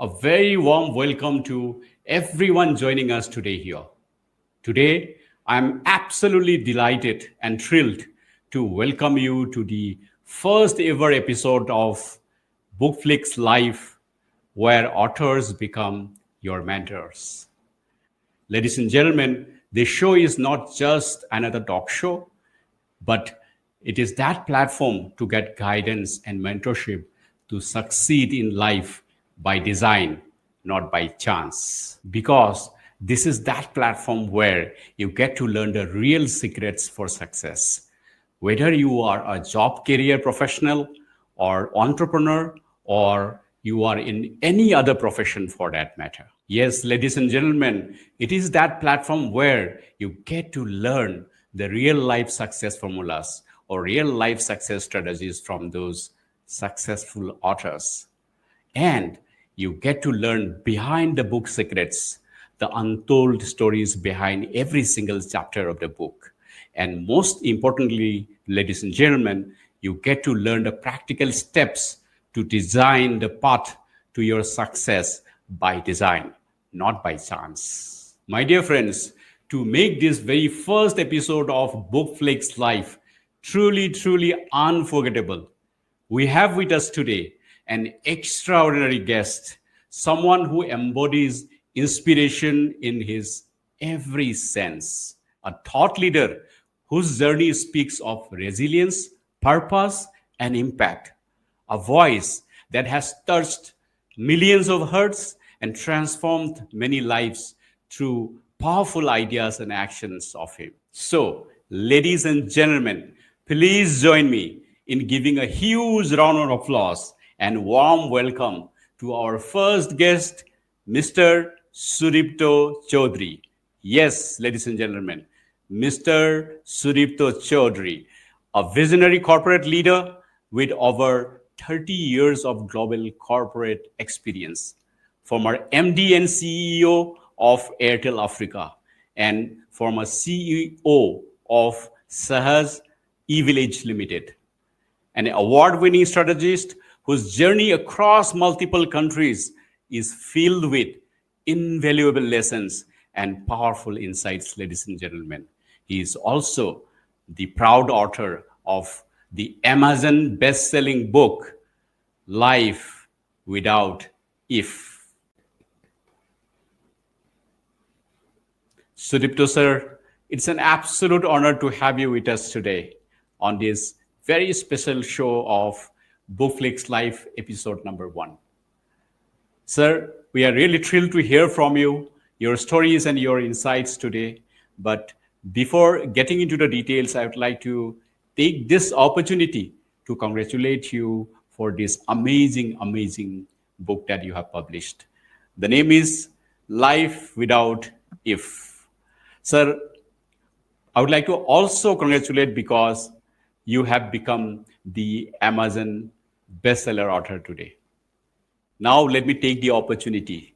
A very warm welcome to everyone joining us today here. Today, I'm absolutely delighted and thrilled to welcome you to the first ever episode of BookFlix Live, where authors become your mentors. Ladies and gentlemen, this show is not just another talk show, but it is that platform to get guidance and mentorship to succeed in life by design, not by chance. Because this is that platform where you get to learn the real secrets for success. Whether you are a job career professional or entrepreneur or you are in any other profession for that matter. Yes, ladies and gentlemen, it is that platform where you get to learn the real life success formulas or real life success strategies from those successful authors. And you get to learn behind the book secrets, the untold stories behind every single chapter of the book. And most importantly, ladies and gentlemen, you get to learn the practical steps to design the path to your success by design, not by chance. My dear friends, to make this very first episode of BookFlix Live truly unforgettable, we have with us today an extraordinary guest, someone who embodies inspiration in his every sense, a thought leader whose journey speaks of resilience, purpose, and impact, a voice that has touched millions of hearts and transformed many lives through powerful ideas and actions of him. So, ladies and gentlemen, please join me in giving a huge round of applause and warm welcome to our first guest, Mr. Sudipto Chowdhury. Yes, ladies and gentlemen, Mr. Sudipto Chowdhury, a visionary corporate leader with over 30 years of global corporate experience, former MD and CEO of Airtel Africa, and former CEO of Sahaj E-Village Limited, an award-winning strategist whose journey across multiple countries is filled with invaluable lessons and powerful insights, ladies and gentlemen. He is also the proud author of the Amazon best-selling book, Life Without If. Sudipto sir, it's an absolute honor to have you with us today on this very special show of BookFlix Live episode number 1. Sir, we are really thrilled to hear from you, your stories and your insights today. But before getting into the details, I would like to take this opportunity to congratulate you for this amazing book that you have published. The name is Life Without If. Sir, I would like to also congratulate because you have become the Amazon bestseller author today. Now, let me take the opportunity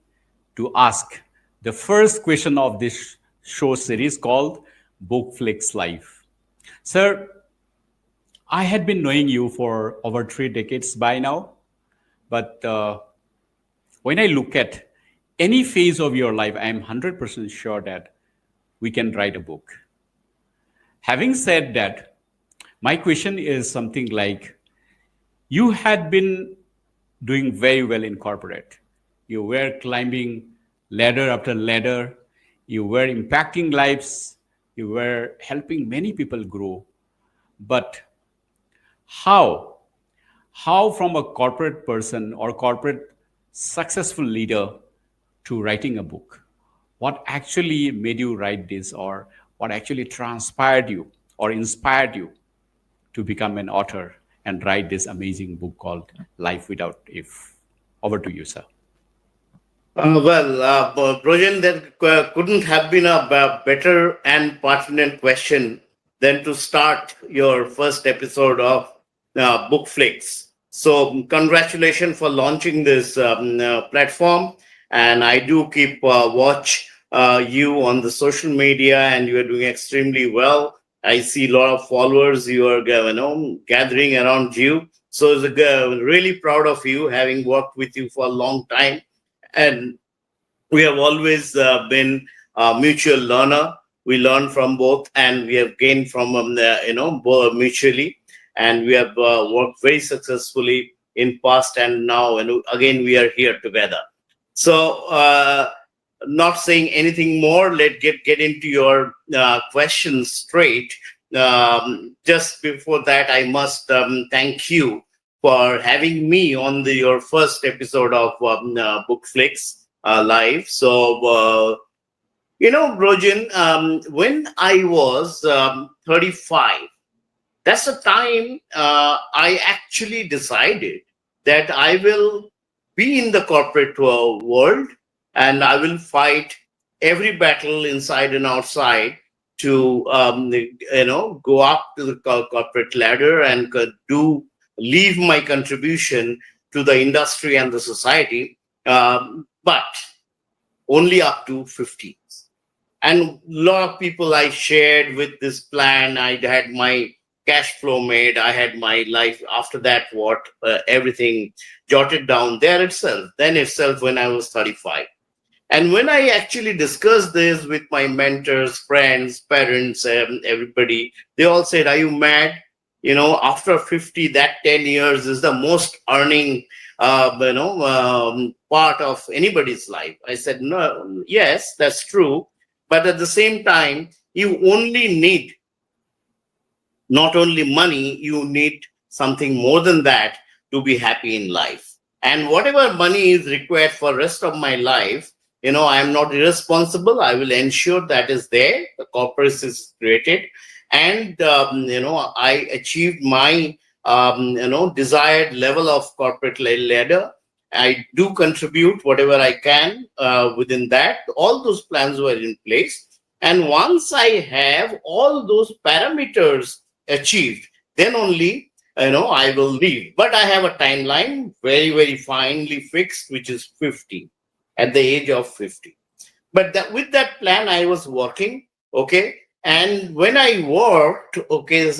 to ask the first question of this show series called BookFlix Live. Sir, I had been knowing you for over 3 decades by now, but when I look at any phase of your life, I am 100% sure that we can write a book. Having said that, my question is something like, you had been doing very well in corporate. You were climbing ladder after ladder. You were impacting lives. You were helping many people grow. But how from a corporate person or corporate successful leader to writing a book? What actually made you write this, or what actually transpired you or inspired you to become an author and write this amazing book called Life Without If? Over to you, sir. Brojan, that couldn't have been a better and pertinent question than to start your first episode of BookFlix. So, congratulations for launching this platform. And I do keep watch you on the social media, and you are doing extremely well. I see a lot of followers you are gathering around you. So, really proud of you, having worked with you for a long time. And we have always been a mutual learner. We learn from both, and we have gained from mutually, and we have worked very successfully in past, and now, and again we are here together. So, not saying anything more, let get into your questions straight. Just before that, I must thank you for having me on your first episode of BookFlix live. So, Brojan, when I was 35, that's the time I actually decided that I will be in the corporate world, and I will fight every battle inside and outside to go up to the corporate ladder and leave my contribution to the industry and the society, but only up to 50. And a lot of people I shared with this plan. I had my cash flow made. I had my life after that, everything jotted down there itself, when I was 35. And when I actually discussed this with my mentors, friends, parents, everybody, they all said, "Are you mad? After 50, that 10 years is the most earning, part of anybody's life." I said, "No, yes, that's true. But at the same time, you only need not only money, you need something more than that to be happy in life. And whatever money is required for rest of my life, I am not irresponsible. I will ensure that is there. The corpus is created. And, I achieved my, desired level of corporate ladder. I do contribute whatever I can within that. All those plans were in place. And once I have all those parameters achieved, then only, I will leave. But I have a timeline very, very finely fixed, which is 50, at the age of 50. But with that plan, I was working, okay? And when I worked, okay,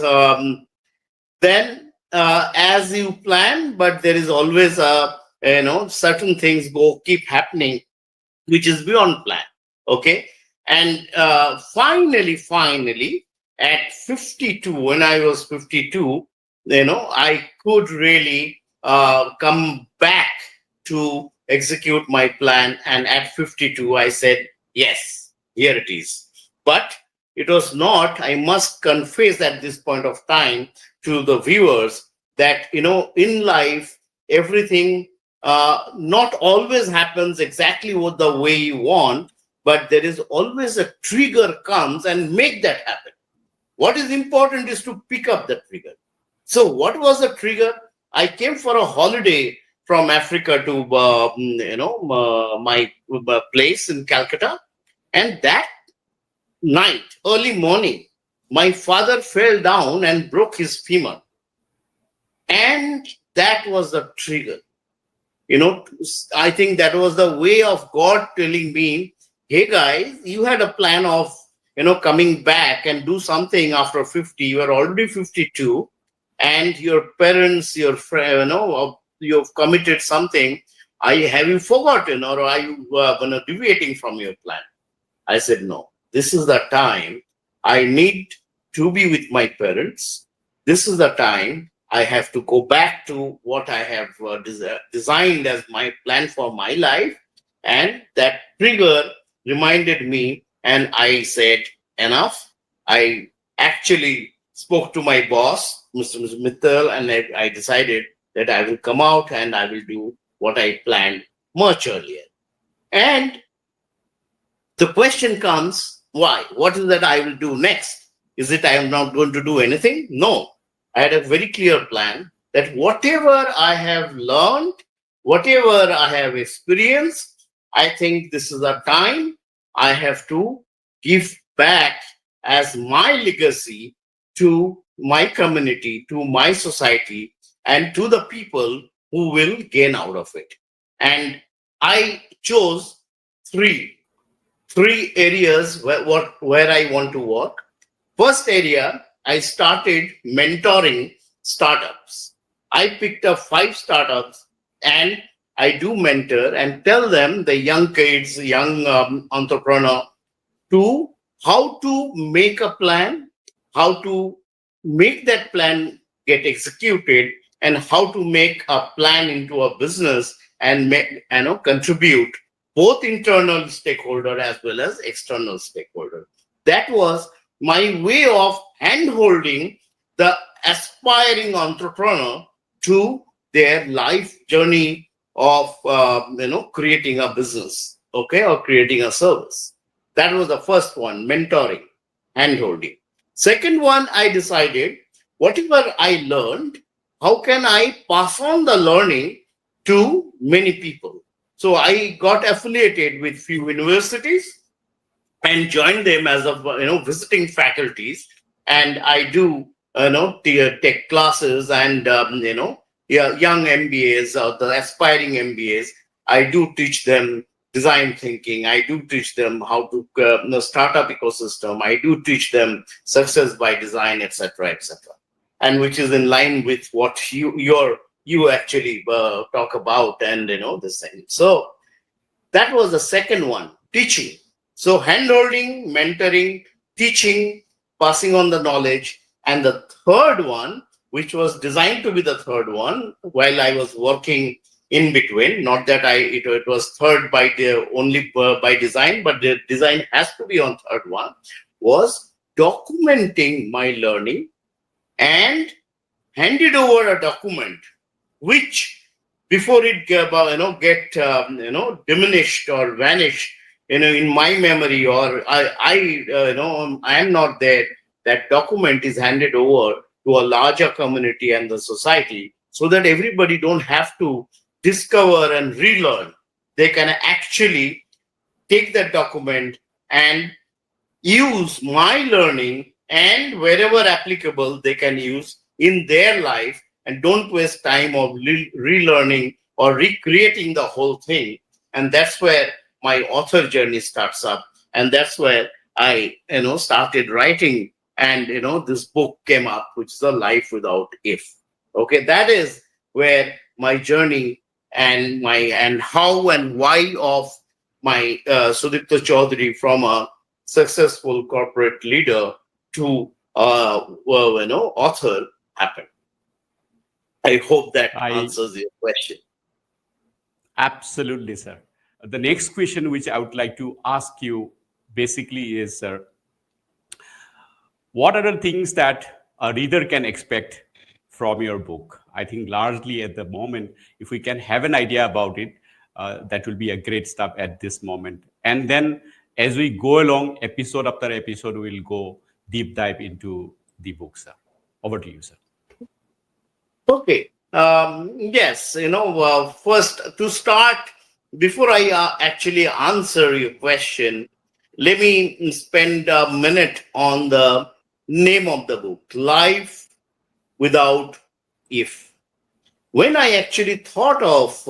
then as you plan, but there is always certain things keep happening, which is beyond plan, okay? And finally, at 52, when I was 52, I could really come back to execute my plan. And at 52, I said, yes, here it is. But it was not, I must confess at this point of time to the viewers that, in life, everything not always happens exactly the way you want, but there is always a trigger comes and make that happen. What is important is to pick up the trigger. So what was the trigger? I came for a holiday from Africa to, my place in Calcutta. And that night, early morning, my father fell down and broke his femur. And that was the trigger. I think that was the way of God telling me, hey guys, you had a plan of, coming back and do something after 50. You are already 52 and your parents, your friend, you've committed something. Have you forgotten, or are you deviating from your plan? I said, no, this is the time I need to be with my parents. This is the time I have to go back to what I have designed as my plan for my life. And that trigger reminded me, and I said, enough. I actually spoke to my boss, Mr. Mittal, and I decided that I will come out and I will do what I planned much earlier. And the question comes, why? What is that I will do next? Is it I am not going to do anything? No. I had a very clear plan that whatever I have learned, whatever I have experienced, I think this is a time I have to give back as my legacy to my community, to my society, and to the people who will gain out of it. And I chose three areas where I want to work. First area, I started mentoring startups. I picked up 5 startups and I do mentor and tell them, the young kids, young entrepreneur, to how to make a plan, how to make that plan get executed, and how to make a plan into a business and make, contribute both internal stakeholder as well as external stakeholder. That was my way of hand-holding the aspiring entrepreneur to their life journey of creating a business, okay, or creating a service. That was the first one, mentoring, hand-holding. Second one, I decided whatever I learned, how can I pass on the learning to many people? So I got affiliated with few universities and joined them as a visiting faculties, and I do take classes and young MBAs or the aspiring MBAs. I do teach them design thinking. I do teach them how to startup ecosystem. I do teach them success by design, etc., etc., and which is in line with what you actually talk about, and this thing. So that was the second one, teaching. So hand-holding, mentoring, teaching, passing on the knowledge. And the third one, which was designed to be the third one, while I was working in between, not that it was third by only by design, but the design has to be on third one, was documenting my learning and handed over a document which, before it get diminished or vanish in my memory, or I am not there, that document is handed over to a larger community and the society, so that everybody don't have to discover and relearn. They can actually take that document and use my learning, and wherever applicable they can use in their life, and don't waste time of relearning or recreating the whole thing. And that's where my author journey starts up, and that's where I started writing, and this book came up, which is A Life Without If. Okay, that is where my journey and how and why of my Sudipto Chowdhury, from a successful corporate leader to author, happened. I hope that answers your question. Absolutely, sir. The next question which I would like to ask you basically is, sir, what are the things that a reader can expect from your book? I think largely at the moment, if we can have an idea about it, that will be a great step at this moment. And then as we go along, episode after episode, we'll go deep dive into the book, sir. Over to you, sir. Okay. Yes, first to start, before I actually answer your question, let me spend a minute on the name of the book, Life Without If. When I actually thought of,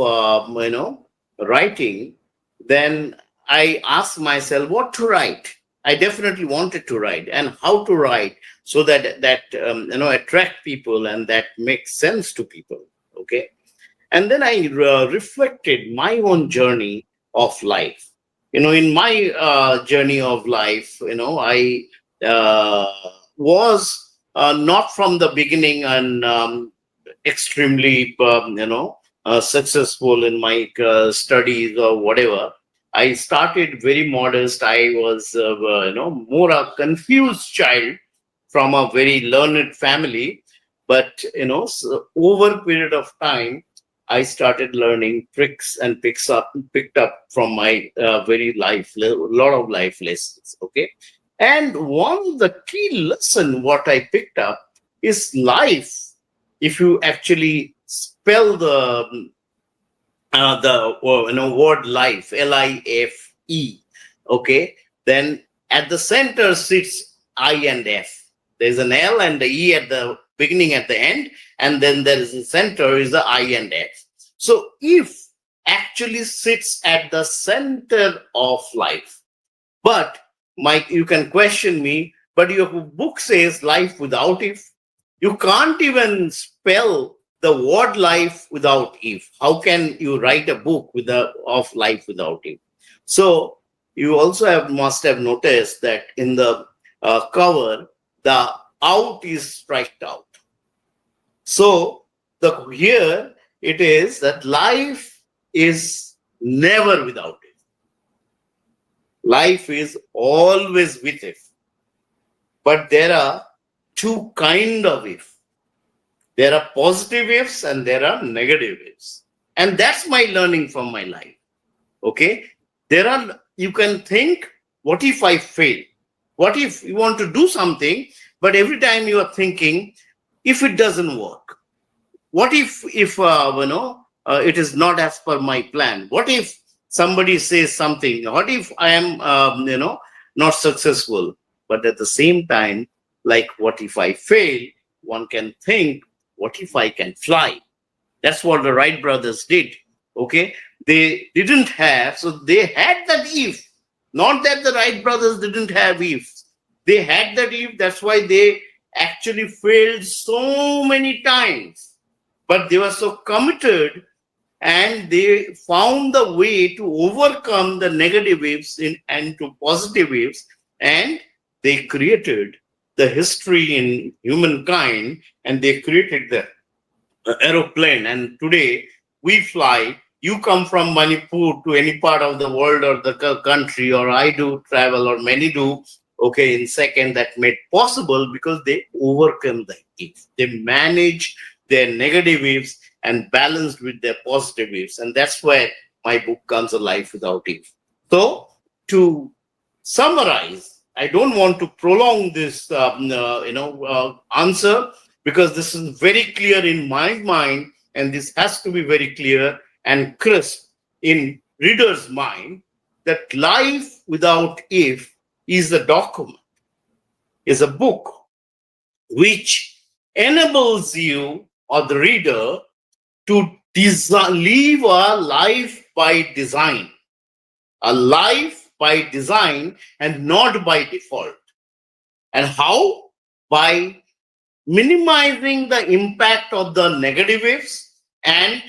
writing, then I asked myself what to write. I definitely wanted to write, and how to write so that attract people and that makes sense to people. Okay. And then I reflected my own journey of life. In my journey of life, I was not from the beginning and extremely, successful in my studies or whatever. I started very modest. I was, more a confused child from a very learned family. But, so over a period of time, I started learning tricks and picked up from my very life, a lot of life lessons. Okay. And one of the key lesson what I picked up is life. If you actually spell the word life, L-I-F-E, okay, then at the center sits I and F. There's an L and the E at the beginning, at the end, and then there is the center is the I and F. So if actually sits at the center of life. But Mike, you can question me, but your book says life without if. You can't even spell the word life without if. How can you write a book of life without if? So you also must have noticed that in the cover, the out is striked out. So here it is that life is never without if. Life is always with if. But there are two kind of if. There are positive ifs and there are negative ifs. And that's my learning from my life. Okay? You can think, what if I fail? What if you want to do something, but every time you are thinking, if it doesn't work? What if it is not as per my plan? What if somebody says something? What if I am, not successful? But at the same time, like, what if I fail? One can think, what if I can fly? That's what the Wright brothers did. Okay, they didn't have, so they had that if. Not that the Wright brothers didn't have ifs. They had that if. That's why they actually failed so many times. But they were so committed, and they found the way to overcome the negative ifs and to positive ifs, and they created the history in humankind, and they created the aeroplane. And today we fly. You come from Manipur to any part of the world or the country, or I do travel, or many do, okay, in second. That made possible because they overcome the ifs. They manage their negative ifs and balanced with their positive ifs. And that's where my book comes alive without if. So to summarize, I don't want to prolong this answer, because this is very clear in my mind, and this has to be very clear and crisp in reader's mind, that life without if is a document, is a book which enables you or the reader to live a life by design, a life by design and not by default. And how? By minimizing the impact of the negative ifs and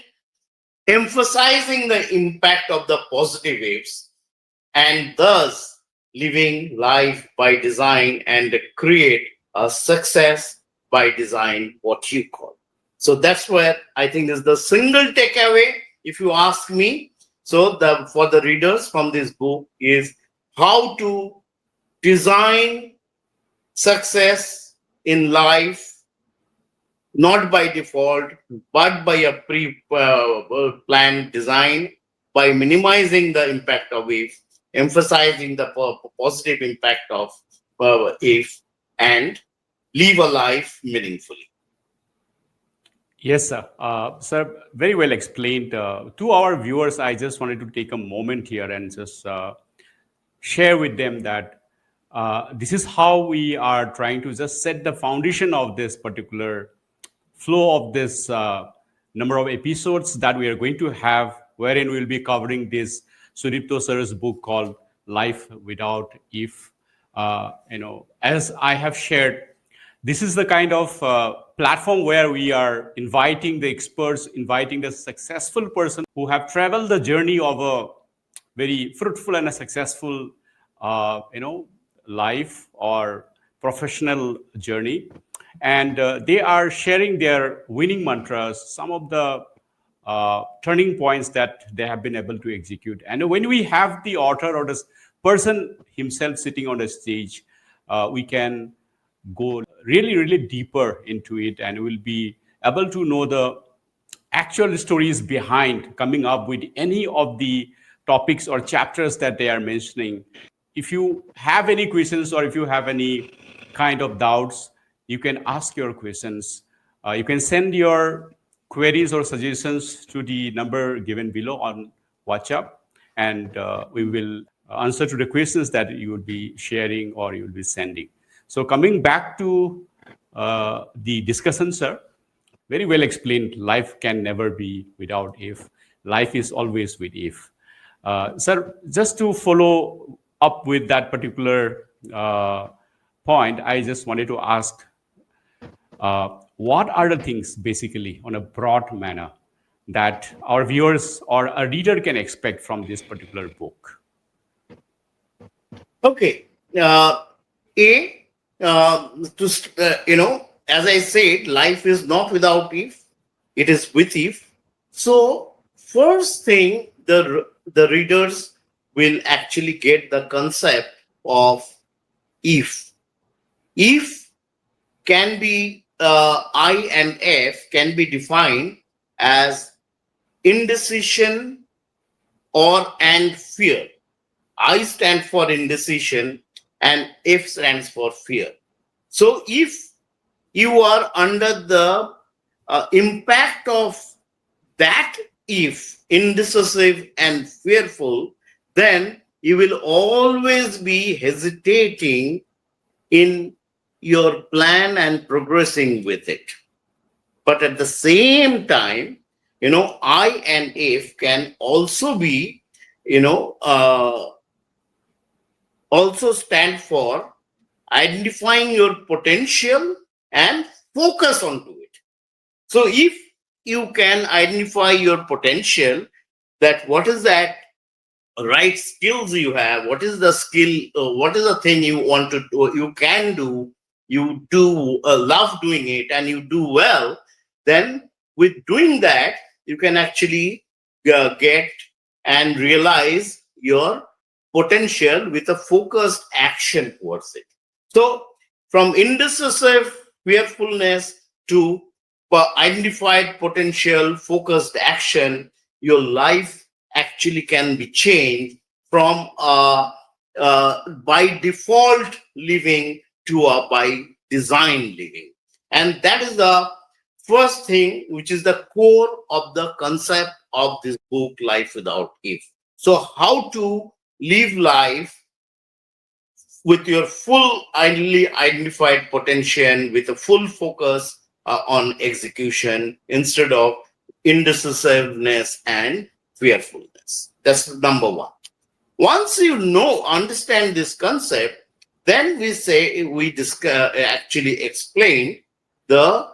emphasizing the impact of the positive ifs, and thus living life by design and create a success by design, what you call. So that's where I think is the single takeaway, if you ask me. So for the readers from this book is how to design success in life, not by default, but by a pre-planned design, by minimizing the impact of if, emphasizing the positive impact of if, and live a life meaningfully. Yes, sir. Sir, very well explained. To our viewers, I just wanted to take a moment here and just share with them that this is how we are trying to just set the foundation of this particular flow of this number of episodes that we are going to have, wherein we'll be covering this Sudipto sir's book called Life Without If. As I have shared, this is the kind of platform where we are inviting the experts, inviting the successful person who have traveled the journey of a very fruitful and a successful, life or professional journey. And they are sharing their winning mantras, some of the turning points that they have been able to execute. And when we have the author or the person himself sitting on the stage, we can go really, really deeper into it, and we'll be able to know the actual stories behind coming up with any of the topics or chapters that they are mentioning. If you have any questions or if you have any kind of doubts, you can ask your questions. You can send your queries or suggestions to the number given below on WhatsApp, and we will answer to the questions that you will be sharing or you will be sending. So coming back to the discussion, sir, very well explained. Life can never be without if. Life is always with if. Sir, just to follow up with that particular point, I just wanted to ask, what are the things basically on a broad manner that our viewers or a reader can expect from this particular book? Okay. Uh, A, as I said, life is not without if, it is with if. So, first thing, the readers will actually get the concept of if. If can be I and F can be defined as indecision or and fear. I stand for indecision and F stands for fear. So if you are under the impact of that, if indecisive and fearful, then you will always be hesitating in your plan and progressing with it. But at the same time, I and if can also be, also stand for identifying your potential and focus onto it. So if you can identify your potential, that what is that right skills you have, what is the skill, what is the thing you want to do, you can do, you do love doing it and you do well, then with doing that, you can actually get and realize your potential with a focused action towards it. So from indecisive fearfulness to identified potential focused action, your life actually can be changed from by default living to a by design living. And that is the first thing, which is the core of the concept of this book, Life Without If. So, how to live life with your full ideally identified potential, with a full focus on execution instead of indecisiveness and fearfulness. That's number one. Once you understand this concept, then we actually explain the,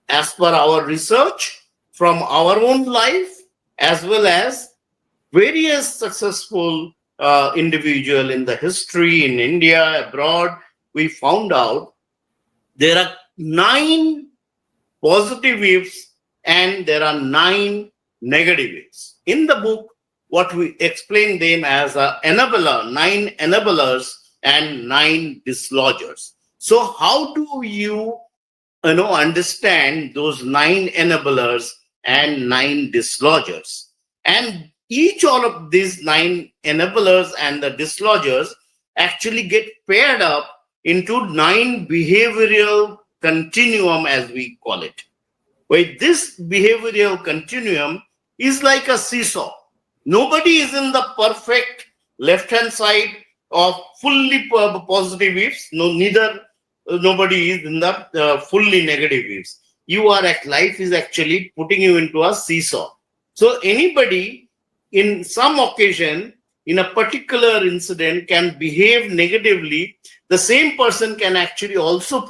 as per our research from our own life, as well as various successful individual in the history in India, abroad, we found out there are 9 positive ifs and there are 9 negative ifs. In the book, what we explain them as 9 enablers and 9 dislodgers. So how do you understand those 9 enablers and 9 dislodgers? And each all of these 9 enablers and the dislodgers actually get paired up into 9 behavioral continuum, as we call it. Where this behavioral continuum is like a seesaw. Nobody is in the perfect left-hand side of fully positive ifs. Nobody is in the fully negative ifs. Life is actually putting you into a seesaw. So anybody in some occasion, in a particular incident, can behave negatively. The same person can actually also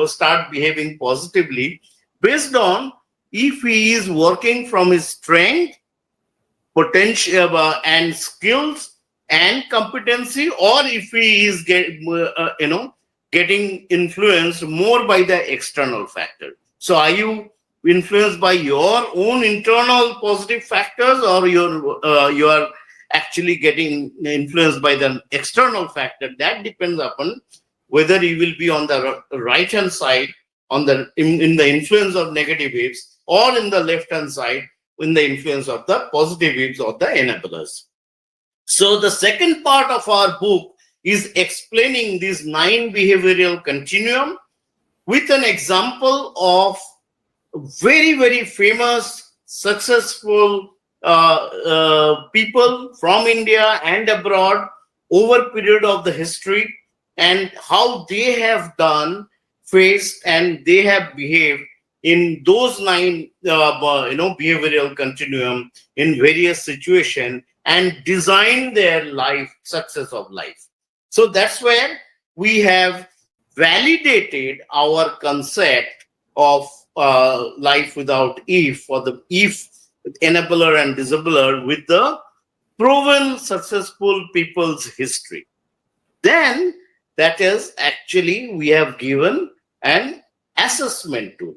start behaving positively based on if he is working from his strength, potential and skills and competency, or if he is getting influenced more by the external factor. So are you influenced by your own internal positive factors, or you are actually getting influenced by the external factor? That depends upon whether you will be on the right hand side in the influence of negative waves, or in the left hand side in the influence of the positive waves or the enablers. So the second part of our book is explaining these 9 behavioral continuum with an example of very, very famous, successful people from India and abroad over period of the history, and how they have faced and they have behaved in those 9 behavioral continuum in various situations and design their success of life. So that's where we have validated our concept of life without if, or the if enabler and disabler, with the proven successful people's history. Then that is actually we have given an assessment tool,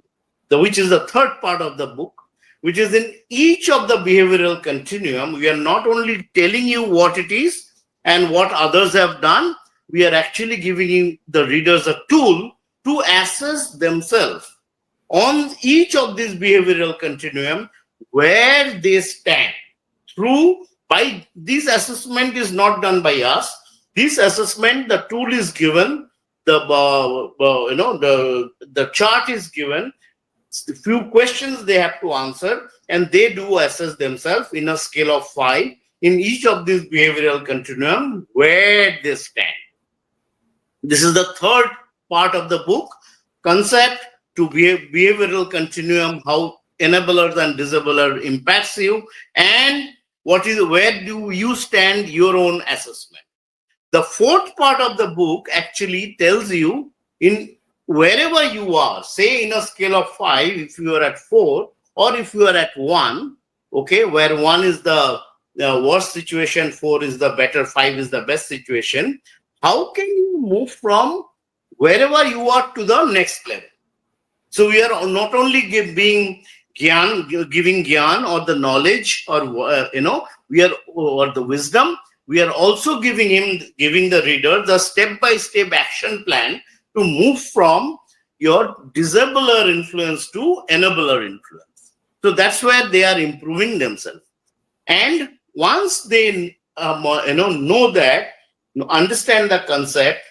which is the third part of the book, which is in each of the behavioral continuum. We are not only telling you what it is and what others have done, we are actually giving the readers a tool to assess themselves on each of these behavioral continuum, where they stand. Through by this assessment is not done by us. This assessment, the tool is given, the chart is given, a few questions they have to answer, and they do assess themselves in a scale of 5 in each of these behavioral continuum where they stand. This is the third part of the book, concept to behavioral continuum, how enablers and disabler impacts you, and where do you stand, your own assessment. The fourth part of the book actually tells you, in wherever you are, say in a scale of 5, if you are at 4 or if you are at 1, okay, where 1 is the worst situation, 4 is the better, 5 is the best situation, how can you move from wherever you are to the next level? So we are not only giving gyan or the knowledge or or the wisdom, we are also giving the reader the step-by-step action plan to move from your disabler influence to enabler influence. So that's where they are improving themselves. And once they know that, understand the concept,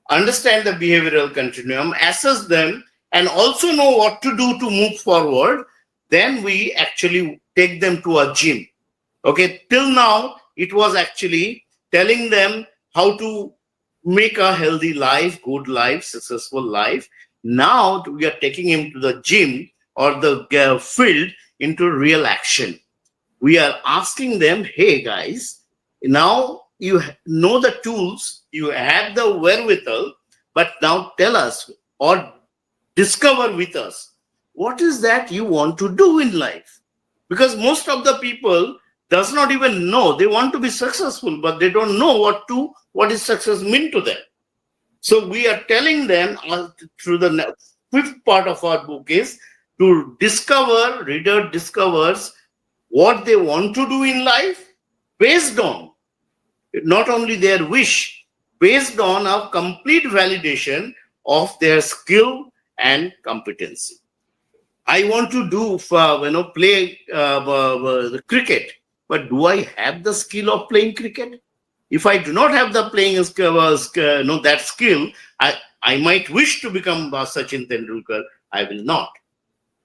understand the behavioral continuum, assess them, and also know what to do to move forward, then we actually take them to a gym. Okay, till now, it was actually telling them how to make a healthy life, good life, successful life. Now we are taking him to the gym or the field into real action. We are asking them, hey guys, now you know the tools, you have the wherewithal, but now tell us or discover with us, what is that you want to do in life? Because most of the people does not even know. They want to be successful, but they don't know what is success mean to them. So we are telling them through the fifth part of our book is to discover, reader discovers what they want to do in life based on not only their wish, based on a complete validation of their skill and competency. I want to play the cricket, but do I have the skill of playing cricket? If I do not have the playing that skill, I might wish to become Sachin Tendulkar. I will not.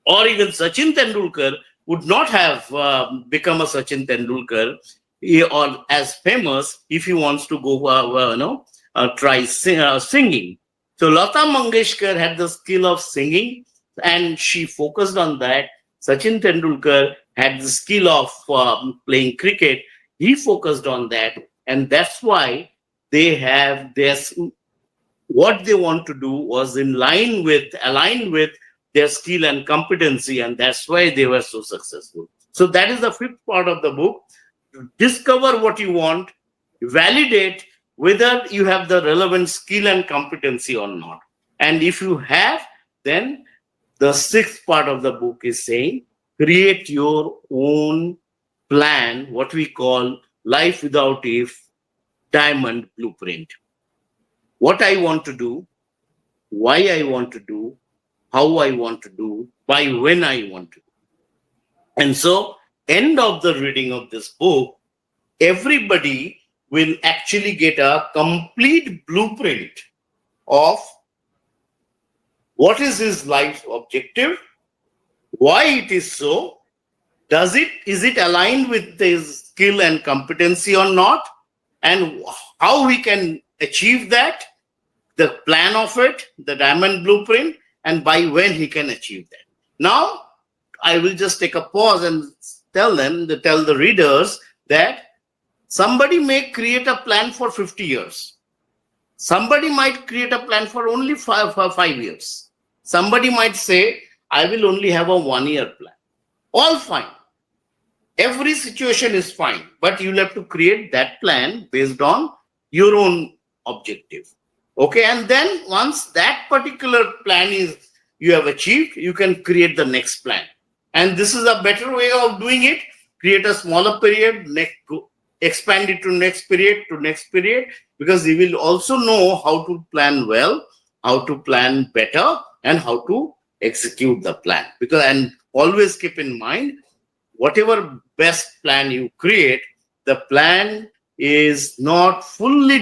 Or even Sachin Tendulkar would not have become a Sachin Tendulkar or as famous if he wants to go try singing. So Lata Mangeshkar had the skill of singing, and she focused on that. Sachin Tendulkar had the skill of playing cricket. He focused on that, and that's why they have what they want to do was aligned with their skill and competency, and that's why they were so successful. So that is the fifth part of the book. Discover what you want, validate whether you have the relevant skill and competency or not. And if you have, then the sixth part of the book is saying, create your own plan, what we call life without if, diamond blueprint. What I want to do, why I want to do, how I want to do, by when I want to do. And so, end of the reading of this book, everybody will actually get a complete blueprint of what is his life objective, why it is so, is it aligned with his skill and competency or not, and how he can achieve that, the plan of it, the diamond blueprint, and by when he can achieve that. Now, I will just take a pause and tell the readers that somebody may create a plan for 50 years. Somebody might create a plan for only 5 years. Somebody might say, I will only have a 1 year plan. All fine. Every situation is fine, but you'll have to create that plan based on your own objective. Okay, and then once that particular plan is you have achieved, you can create the next plan. And this is a better way of doing it. Create a smaller period, expand it to next period, because you will also know how to plan well, how to plan better, and how to execute the plan. And always keep in mind, whatever best plan you create, the plan is not fully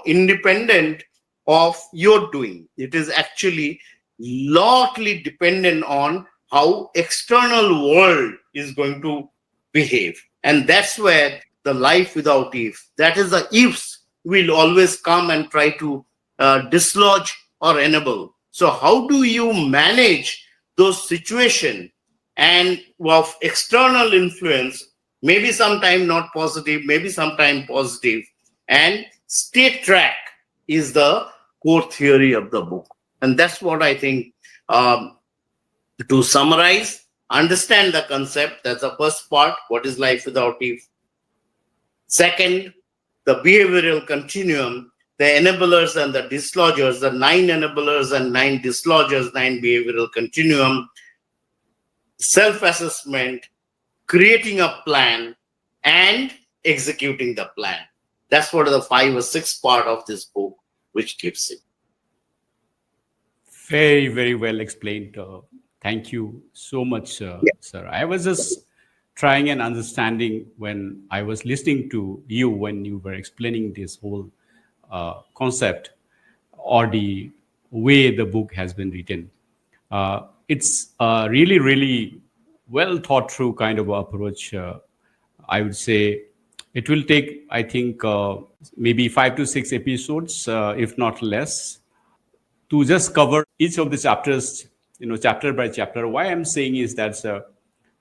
independent of your doing. It is actually largely dependent on how external world is going to behave. And that's where the life without if, that is the ifs, will always come and try to dislodge or enable. So how do you manage those situations and of external influence, maybe sometime not positive, maybe sometime positive, and stay track is the core theory of the book. And that's what I think. To summarize, understand the concept. That's the first part. What is life without if? Second, the behavioral continuum, the enablers and the dislodgers, the 9 enablers and 9 dislodgers, 9 behavioral continuum, self-assessment, creating a plan, and executing the plan. That's what the 5 or 6 part of this book which gives it. Very, very well explained. Thank you so much, sir. I was just trying and understanding when I was listening to you when you were explaining this whole concept or the way the book has been written. It's a really, really well thought through kind of approach. I would say it will take, I think, maybe 5 to 6 episodes, if not less, to just cover each of the chapters, chapter by chapter. Why I'm saying is that,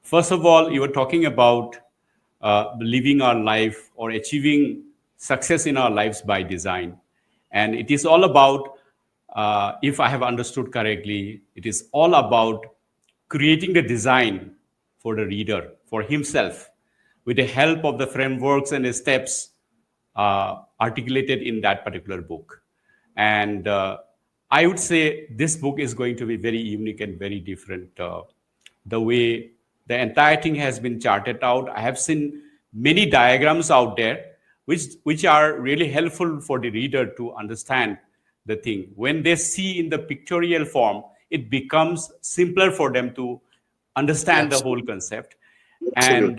first of all, you were talking about living our life or achieving success in our lives by design. And it is all about, if I have understood correctly, it is all about creating the design for the reader, for himself, with the help of the frameworks and the steps articulated in that particular book. And I would say this book is going to be very unique and very different. The way the entire thing has been charted out. I have seen many diagrams out there, which are really helpful for the reader to understand the thing. When they see in the pictorial form, it becomes simpler for them to understand the whole concept. And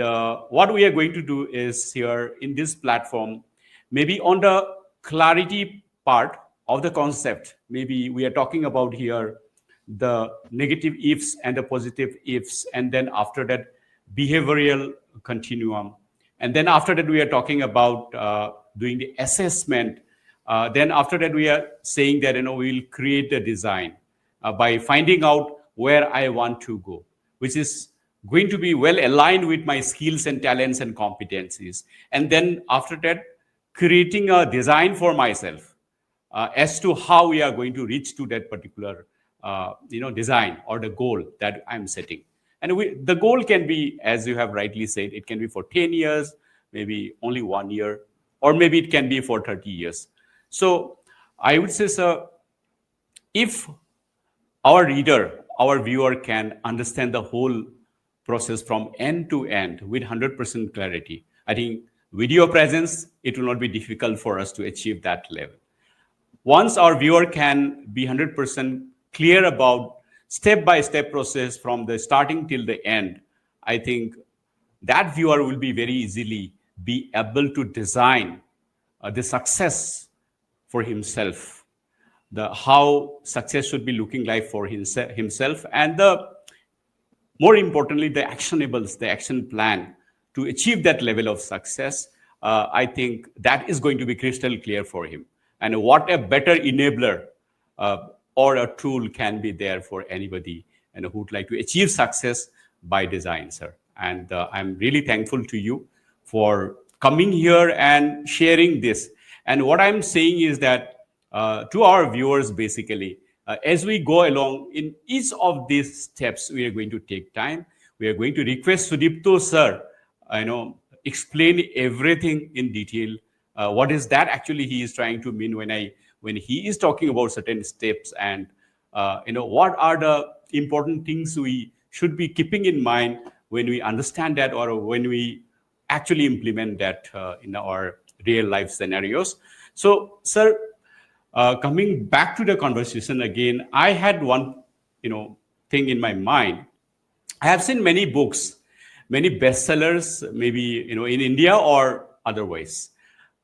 what we are going to do is here in this platform, maybe on the clarity part of the concept, maybe we are talking about here the negative ifs and the positive ifs, and then after that behavioral continuum, and then after that we are talking about doing the assessment. Then after that we are saying that we will create a design by finding out where I want to go, which is going to be well aligned with my skills and talents and competencies. And then after that, creating a design for myself as to how we are going to reach to that particular design or the goal that I'm setting. And the goal can be, as you have rightly said, it can be for 10 years, maybe only 1 year, or maybe it can be for 30 years. So I would say, sir, if our reader, our viewer can understand the whole process from end to end with 100% clarity, I think video presence, it will not be difficult for us to achieve that level. Once our viewer can be 100% clear about step-by-step process from the starting till the end, I think that viewer will be very easily be able to design the success for himself, how success should be looking like for himself, and more importantly, the actionables, the action plan to achieve that level of success. I think that is going to be crystal clear for him. And what a better enabler or a tool can be there for anybody who would like to achieve success by design, sir. And I'm really thankful to you for coming here and sharing this. And what I'm saying is that to our viewers, basically, as we go along in each of these steps, we are going to take time. We are going to request Sudipto sir, explain everything in detail. What is that actually he is trying to mean when he is talking about certain steps, and what are the important things we should be keeping in mind when we understand that, or when we actually implement that in our real life scenarios. So, sir, coming back to the conversation again, I had one, thing in my mind. I have seen many books, many bestsellers, maybe in India or otherwise.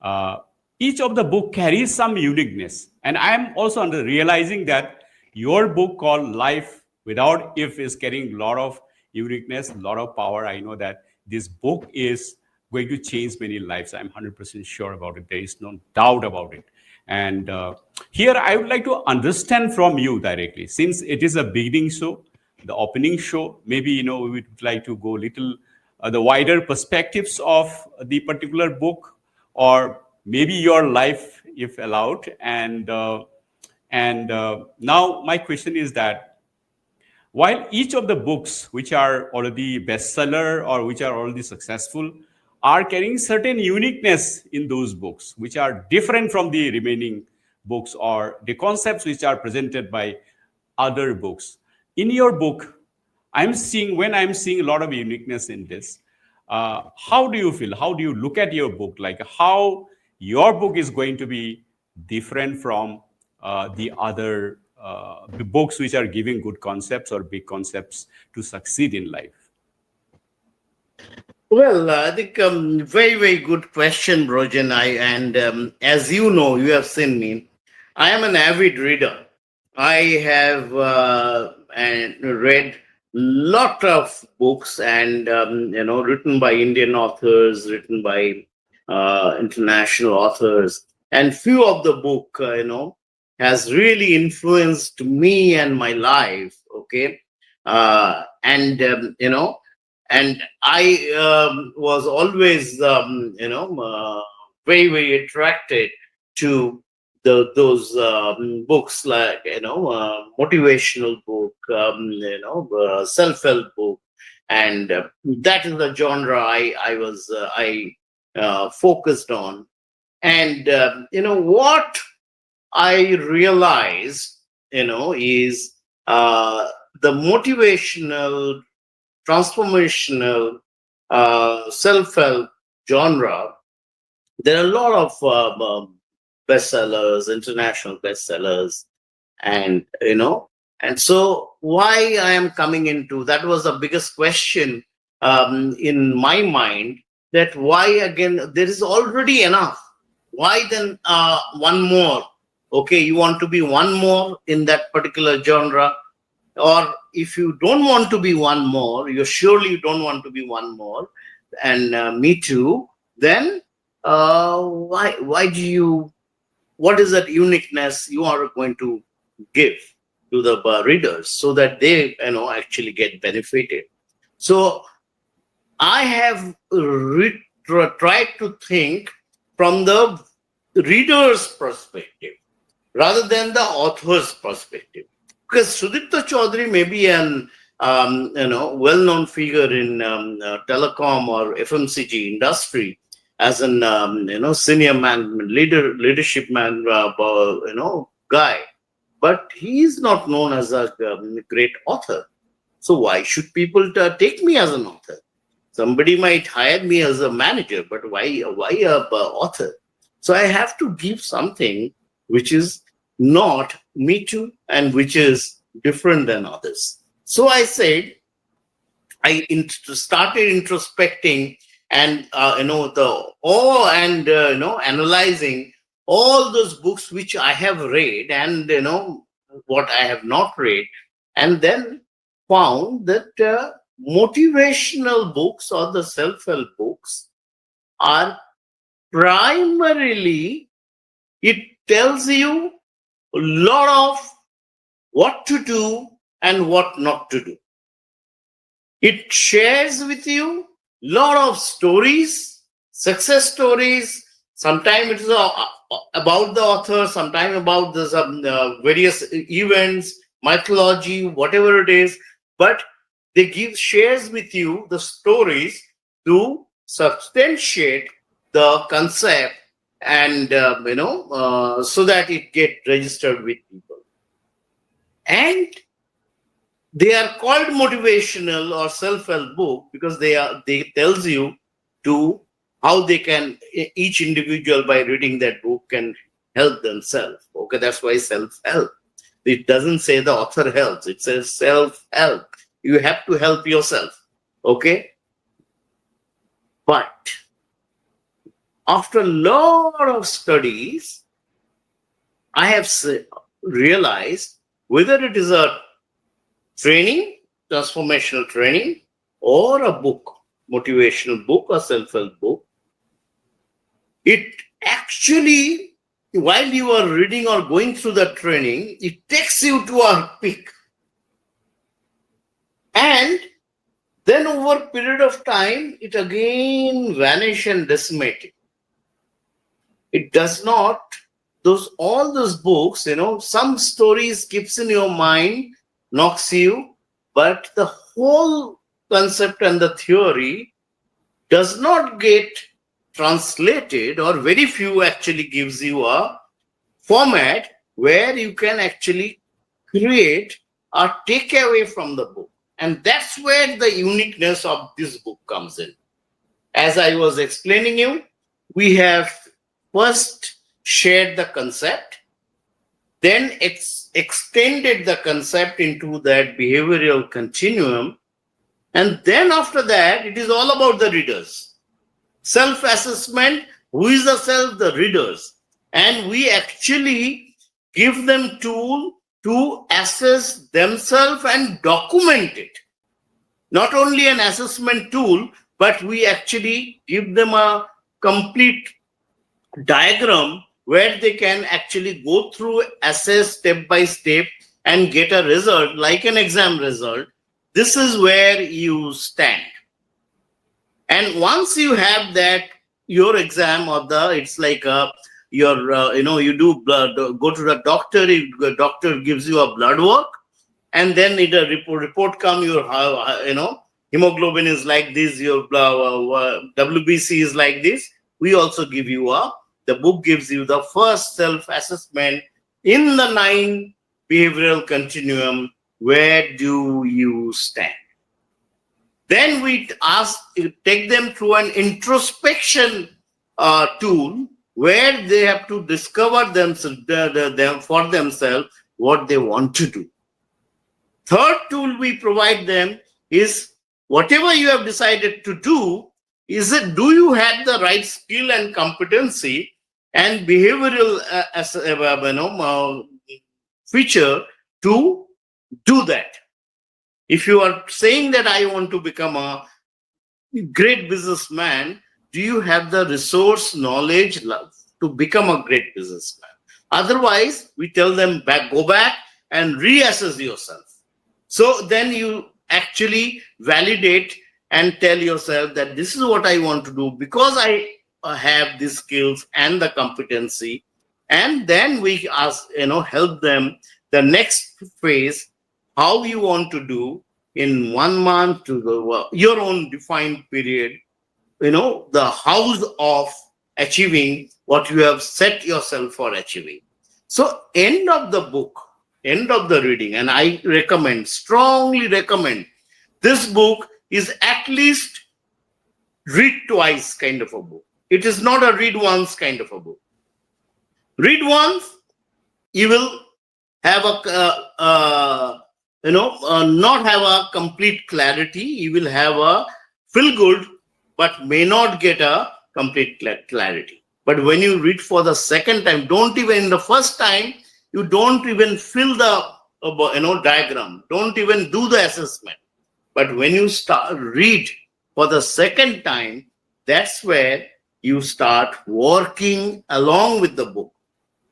Uh, each of the book carries some uniqueness, and I am also under realizing that your book called Life Without If is carrying a lot of uniqueness, a lot of power. I know that this book is going to change many lives. I'm 100% sure about it. There is no doubt about it. And here I would like to understand from you directly, since it is a beginning show, the opening show. Maybe we would like to go little the wider perspectives of the particular book, or maybe your life, if allowed. And now my question is that while each of the books which are already bestseller or which are already successful are carrying certain uniqueness in those books, which are different from the remaining books or the concepts which are presented by other books. In your book, I'm seeing a lot of uniqueness in this. How do you feel? How do you look at your book? Like how your book is going to be different from the other books which are giving good concepts or big concepts to succeed in life? Well, I think very, very good question, Brojan. And as you know, you have seen me. I am an avid reader. I have and read lot of books, and written by Indian authors, written by international authors, and few of the book has really influenced me and my life. Okay, and and I was always, very, very attracted to those books, like motivational book, self-help book, and that is the genre I focused on. And what I realized, is the motivational, transformational, self-help genre. There are a lot of bestsellers, international bestsellers, and and so why I am coming into that was the biggest question in my mind. That why again there is already enough. Why then one more? Okay, you want to be one more in that particular genre, or if you don't want to be one more, you surely don't want to be one more, and me too, then why do you, what is that uniqueness you are going to give to the readers so that they actually get benefited? So I have tried to think from the reader's perspective rather than the author's perspective. Because Sudipto Chowdhury may be an well-known figure in telecom or FMCG industry as an senior man, leadership man, guy, but he is not known as a great author. So why should people take me as an author? Somebody might hire me as a manager, but why a author? So I have to give something which is not me too, and which is different than others. So I said, I started introspecting and analyzing all those books which I have read and what I have not read, and then found that motivational books or the self-help books are primarily, it tells you a lot of what to do and what not to do. It shares with you a lot of stories, success stories. Sometimes it is about the author, sometimes about the various events, mythology, whatever it is, but they shares with you the stories to substantiate the concept, and so that it get registered with people. And they are called motivational or self-help book because they tells you to how they can, each individual by reading that book can help themselves. Okay, that's why self-help. It doesn't say the author helps, it says self-help. You have to help yourself. Okay, but after a lot of studies, I have realized whether it is a training, transformational training, or a book, motivational book or self-help book, it actually, while you are reading or going through the training, it takes you to a peak. And then over a period of time, it again vanish and decimate. It does not, all those books, some stories keeps in your mind, knocks you, but the whole concept and the theory does not get translated, or very few actually gives you a format where you can actually create a takeaway from the book. And that's where the uniqueness of this book comes in. As I was explaining you, we have first shared the concept, then extended the concept into that behavioral continuum, and then after that, it is all about the readers. Self-assessment, who is the self? The readers. And we actually give them tool to assess themselves and document it. Not only an assessment tool, but we actually give them a complete diagram where they can actually go through, assess step by step, and get a result like an exam result. This is where you stand. And once you have that, your exam, or it's like you do blood, go to the doctor, the doctor gives you a blood work, and then a report come, your hemoglobin is like this, your WBC is like this. We also give you the book gives you the first self-assessment in the 9 behavioral continuum. Where do you stand? Then we take them through an introspection tool where they have to discover for themselves what they want to do. Third tool we provide them is whatever you have decided to do, do you have the right skill and competency and behavioral feature to do that? If you are saying that I want to become a great businessman, do you have the resource, knowledge to become a great businessman? Otherwise, we tell them go back and reassess yourself. So then you actually validate and tell yourself that this is what I want to do because I have these skills and the competency. And then we help them the next phase, how you want to do in 1 month to your own defined period, the house of achieving what you have set yourself for achieving. So end of the book, end of the reading, and I strongly recommend, this book is at least read twice kind of a book. It is not a read once kind of a book. Read once, you will have not have a complete clarity. You will have a feel good, but may not get a complete clarity. But when you read for the second time, don't even in the first time, you don't even fill the diagram, don't even do the assessment. But when you read for the second time, that's where you start working along with the book,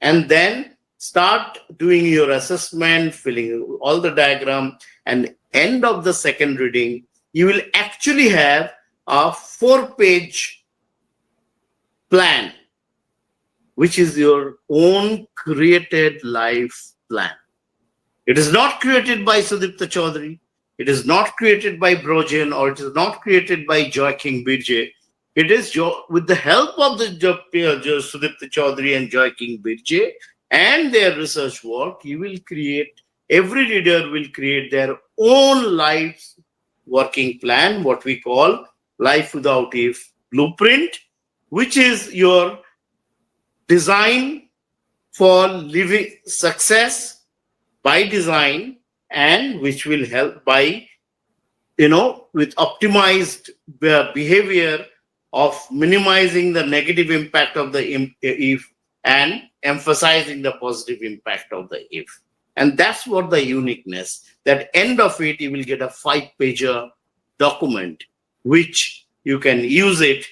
and then start doing your assessment, filling all the diagram, and end of the second reading, you will actually have a 4-page plan which is your own created life plan. It is not created by Sudipto Chowdhury. It is not created by Brojen, or it is not created by Joaquin Birge. It is with the help of the Sudipto Chowdhury and Joaquin Birge and their research work, you will create, every reader will create their own life's working plan, what we call Life Without If blueprint, which is your design for living success by design, and which will help by, with optimized behavior of minimizing the negative impact of the if and emphasizing the positive impact of the if. And that's what the uniqueness, that end of it, you will get a 5-pager document, which you can use it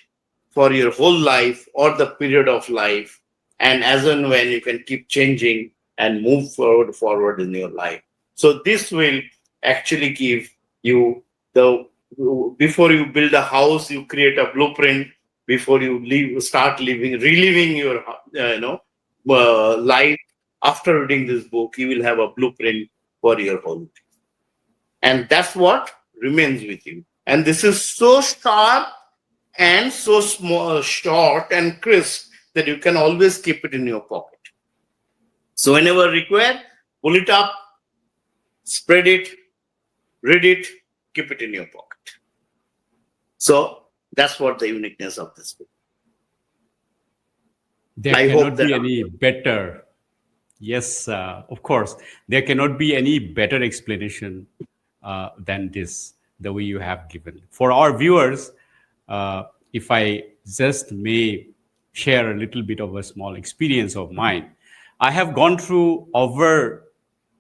for your whole life or the period of life. And as and when you can keep changing and move forward in your life. So this will actually give you before you build a house, you create a blueprint. Before you reliving your life. After reading this book, you will have a blueprint for your whole life. And that's what remains with you. And this is so sharp and so small, short and crisp that you can always keep it in your pocket. So whenever required, pull it up, spread it, read it, keep it in your pocket. So that's what the uniqueness of this book. There cannot be any better. Yes, of course. There cannot be any better explanation than this, the way you have given. For our viewers, if I just may share a little bit of a small experience of mine, I have gone through over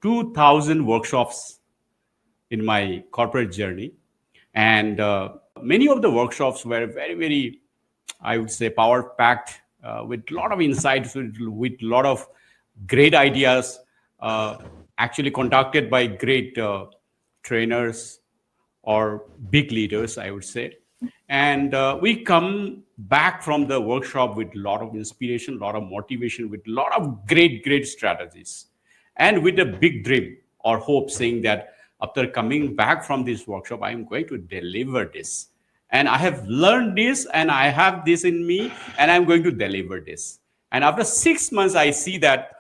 2,000 workshops in my corporate journey. And many of the workshops were very, very, I would say, power-packed with a lot of insights, with a lot of great ideas, actually conducted by great trainers or big leaders, I would say. And we come back from the workshop with a lot of inspiration, a lot of motivation, with a lot of great, great strategies, and with a big dream or hope, saying that after coming back from this workshop, I am going to deliver this. And I have learned this, and I have this in me, and I'm going to deliver this. And after 6 months, I see that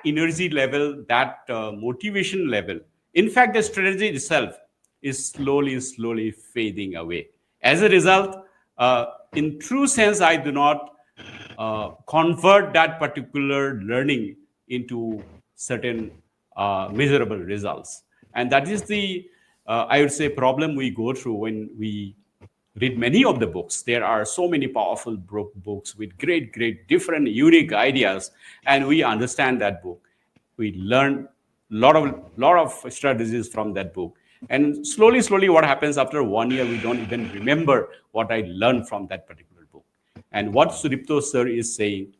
energy level, that motivation level, in fact, the strategy itself is slowly fading away. As a result, in true sense, I do not convert that particular learning into certain measurable results. And that is the, I would say, problem we go through when we read many of the books. There are so many powerful books with great, different, unique ideas, and we understand that book. We learn a lot of strategies from that book. And slowly, what happens after 1 year, we don't even remember what I learned from that particular book. And what Sudipto sir is saying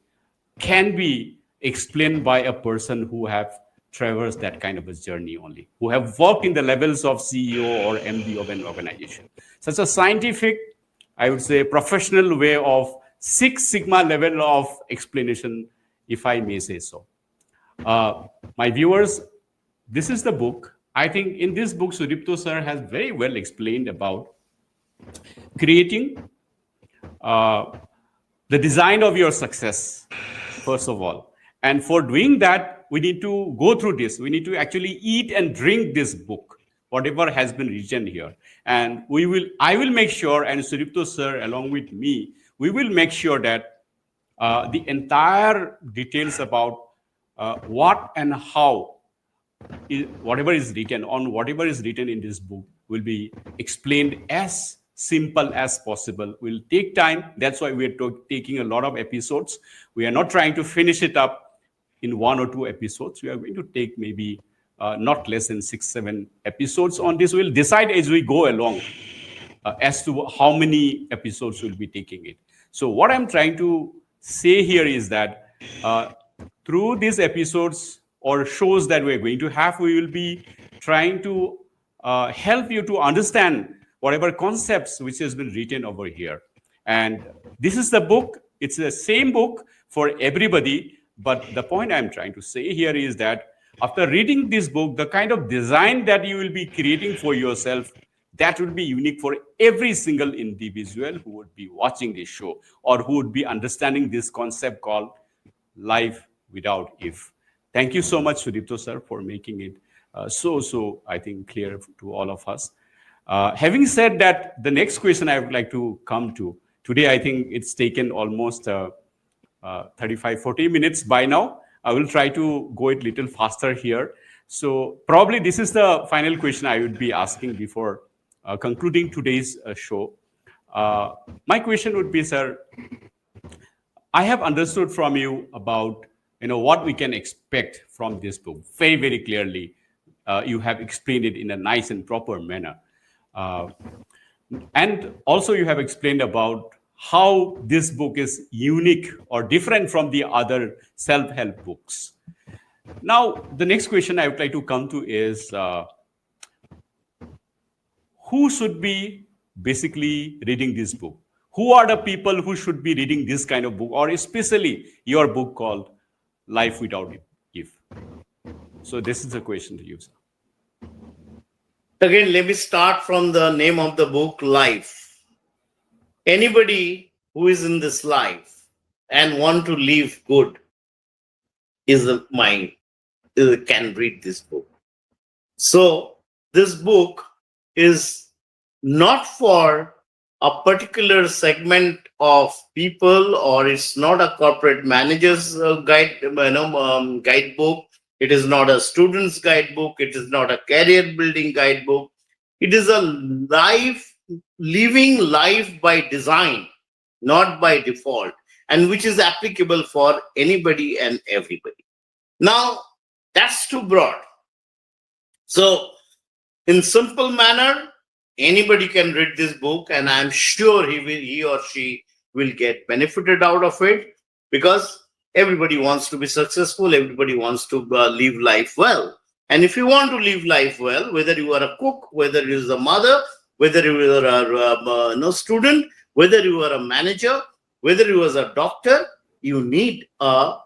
can be explained by a person who have traversed that kind of a journey only, who have worked in the levels of CEO or MD of an organization. Such a scientific, I would say, professional way of Six Sigma level of explanation, if I may say so. My viewers, this is the book. I think in this book, Sudipto sir has very well explained about creating the design of your success, first of all. And for doing that, we need to go through this. We need to actually eat and drink this book, whatever has been written here. And I will make sure, and Sudipto sir, along with me, we will make sure that the entire details about what and how whatever is written in this book will be explained as simple as possible. Will take time. That's why we are taking a lot of episodes. We are not trying to finish it up in 1 or 2 episodes. We are going to take maybe not less than 6-7 episodes on this. We'll decide as we go along as to how many episodes we'll be taking it. So what I'm trying to say here is that through these episodes or shows that we're going to have, we will be trying to help you to understand whatever concepts which has been written over here. And this is the book. It's the same book for everybody. But the point I'm trying to say here is that after reading this book, the kind of design that you will be creating for yourself, that will be unique for every single individual who would be watching this show or who would be understanding this concept called life without if. Thank you so much, Sudipto sir, for making it so I think clear to all of us. Having said that, the next question I would like to come to today, I think it's taken almost 35, 40 minutes by now. I will try to go it little faster here. So probably this is the final question I would be asking before concluding today's show. My question would be, sir, I have understood from you about what we can expect from this book very, very clearly. You have explained it in a nice and proper manner. And also you have explained about how this book is unique or different from the other self-help books. Now, the next question I would like to come to is, who should be basically reading this book? Who are the people who should be reading this kind of book, or especially your book called Life Without If? So this is the question to you, sir. Again, let me start from the name of the book, Life. Anybody who is in this life and want to live good can read this book. So this book is not for a particular segment of people, or it's not a corporate manager's guidebook. It is not a student's guidebook. It is not a career building guidebook. It is a living life by design, not by default, and which is applicable for anybody and everybody. Now, that's too broad. So, in simple manner, anybody can read this book, and I'm sure he or she will get benefited out of it, because everybody wants to be successful. Everybody wants to live life well. And if you want to live life well, whether you are a cook, whether you are a mother, whether you are a student, whether you are a manager, whether you are a doctor, you need a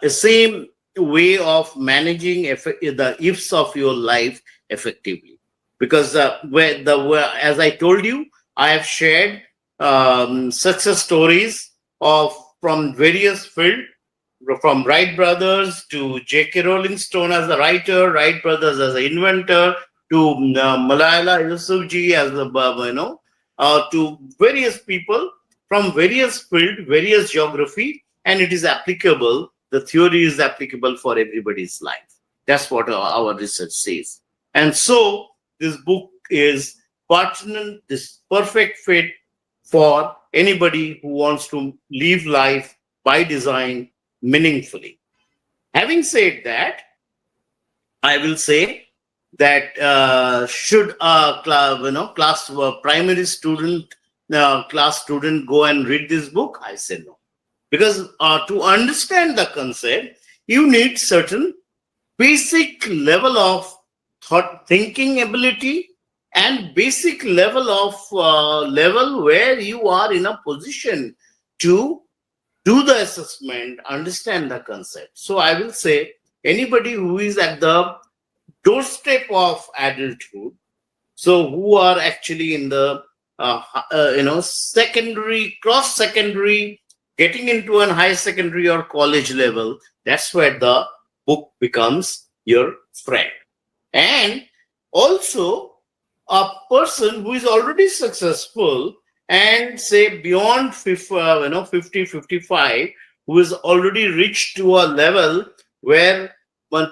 same way of managing the ifs of your life effectively. Because as I told you, I have shared success stories from various fields, from Wright brothers to J.K. Rowling Stone as a writer, Wright brothers as an inventor, to Malala Yousafzai as to various people from various fields, various geography, and it is applicable. The theory is applicable for everybody's life. That's what our research says. And so this book is pertinent, this perfect fit for anybody who wants to live life by design meaningfully. Having said that, I will say that should a primary student, class student go and read this book? I say no. Because to understand the concept, you need certain basic level of thinking ability and basic level of where you are in a position to do the assessment, understand the concept. So I will say anybody who is at the doorstep of adulthood, so who are actually in the secondary, cross-secondary, getting into a high secondary or college level, that's where the book becomes your friend. And also a person who is already successful and say beyond 50, 55, who is already reached to a level where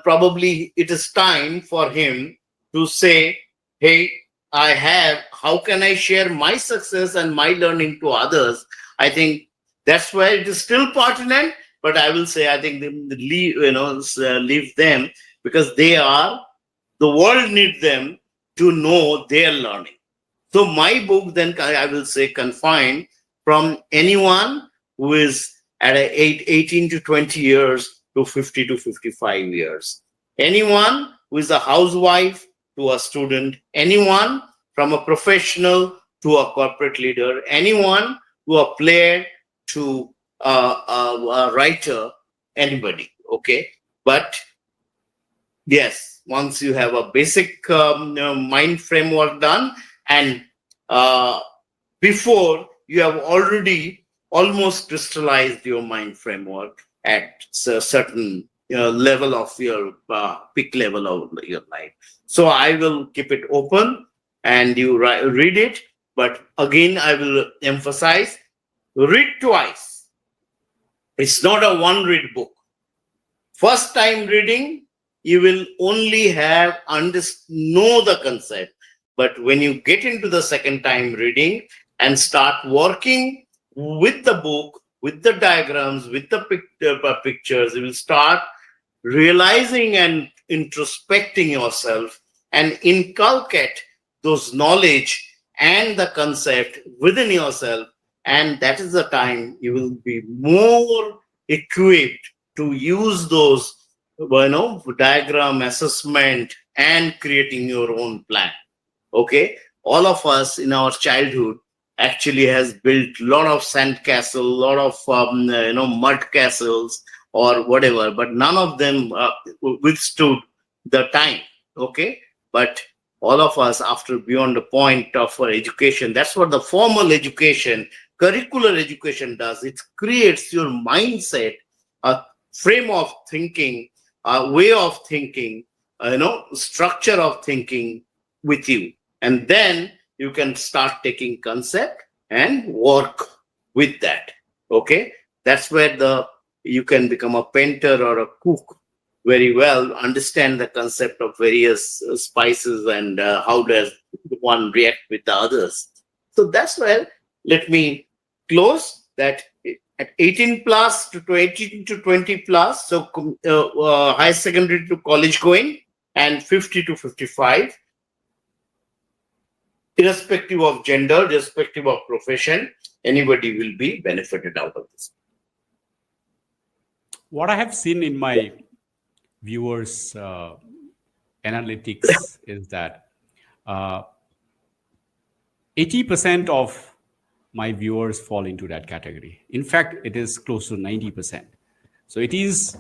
probably it is time for him to say, hey, how can I share my success and my learning to others? I think that's where it is still pertinent, but I will say, I think leave them, because the world needs them to know their learning. So my book then, I will say, confined from anyone who is at 18 to 20 years to 50 to 55 years. Anyone who is a housewife to a student, anyone from a professional to a corporate leader, anyone to a player to writer, anybody. Okay, but yes, once you have a basic mind framework done, and uh, before you have already almost crystallized your mind framework at a certain level of your peak level of your life. So I will keep it open and you read it. But again, I will emphasize, read twice. It's not a one read book. First time reading, you will only have know the concept. But when you get into the second time reading and start working with the book, with the diagrams, with the pictures, you will start realizing and introspecting yourself and inculcate those knowledge and the concept within yourself. And that is the time you will be more equipped to use those diagram assessment and creating your own plan. Okay, all of us in our childhood actually has built a lot of sand castle, a lot of mud castles or whatever, but none of them withstood the time. Okay, but all of us, after beyond the point of our education, that's what the formal education, curricular education does. It creates your mindset, a frame of thinking, a way of thinking, structure of thinking with you. And then you can start taking concept and work with that. Okay, that's where you can become a painter or a cook very well, understand the concept of various spices and how does one react with the others. So that's where, let me close that at 18 plus to 18 to 20 plus, so high secondary to college going, and 50 to 55, irrespective of gender, irrespective of profession, anybody will be benefited out of this. What I have seen in my viewers' analytics is that 80% of my viewers fall into that category. In fact, it is close to 90%. So it is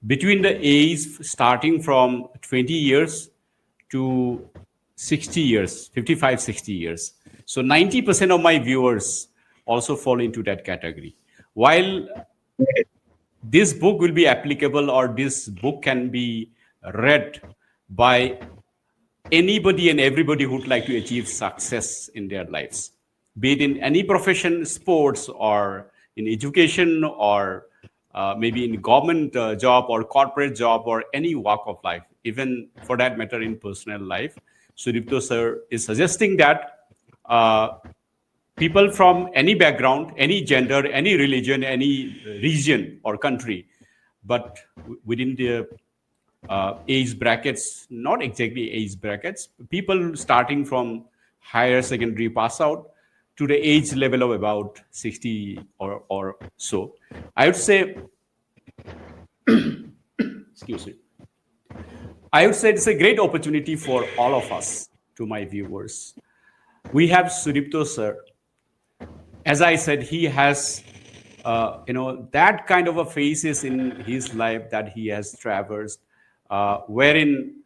between the age starting from 20 years to 60 years, 55, 60 years. So 90% of my viewers also fall into that category. While this book will be applicable, or this book can be read by anybody and everybody who would like to achieve success in their lives, be it in any profession, sports, or in education, or maybe in government job or corporate job, or any walk of life, even for that matter in personal life. Sudipto sir is suggesting that people from any background, any gender, any religion, any region or country, but within the age brackets, not exactly age brackets, people starting from higher secondary pass out to the age level of about 60 or so. I would say, excuse me, I would say it's a great opportunity for all of us, to my viewers. We have Sudipto sir. As I said, he has, that kind of a phases in his life that he has traversed, wherein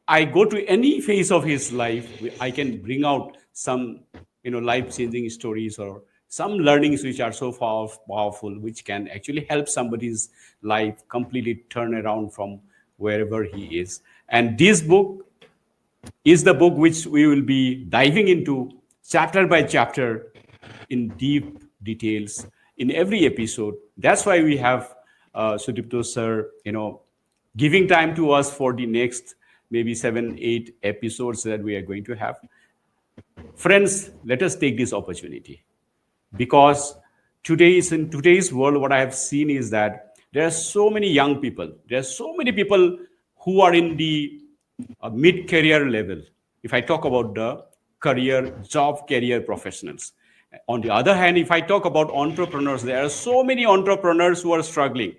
I go to any phase of his life, I can bring out some, life-changing stories or some learnings which are so powerful, which can actually help somebody's life completely turn around from wherever he is. And this book is the book which we will be diving into chapter by chapter in deep details in every episode. That's why we have Sudipto sir, giving time to us for the next maybe 7-8 episodes that we are going to have. Friends, let us take this opportunity, because in today's world, what I have seen is that there are so many young people. There are so many people who are in the mid-career level. If I talk about the job career professionals. On the other hand, if I talk about entrepreneurs, there are so many entrepreneurs who are struggling.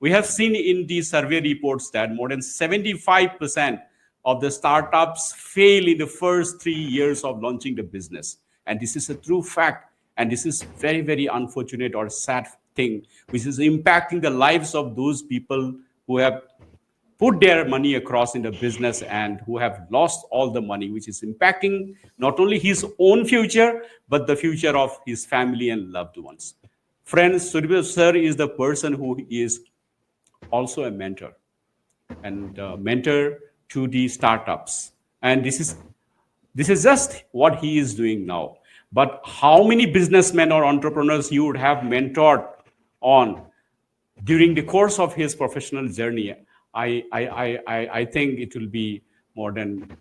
We have seen in the survey reports that more than 75% of the startups fail in the first 3 years of launching the business. And this is a true fact. And this is very, very unfortunate or sad thing, which is impacting the lives of those people who have put their money across in the business and who have lost all the money, which is impacting not only his own future, but the future of his family and loved ones. Friends, Sudipto sir is the person who is also a mentor and mentor to the startups. And this is just what he is doing now. But how many businessmen or entrepreneurs you would have mentored on during the course of his professional journey? I think it will be more than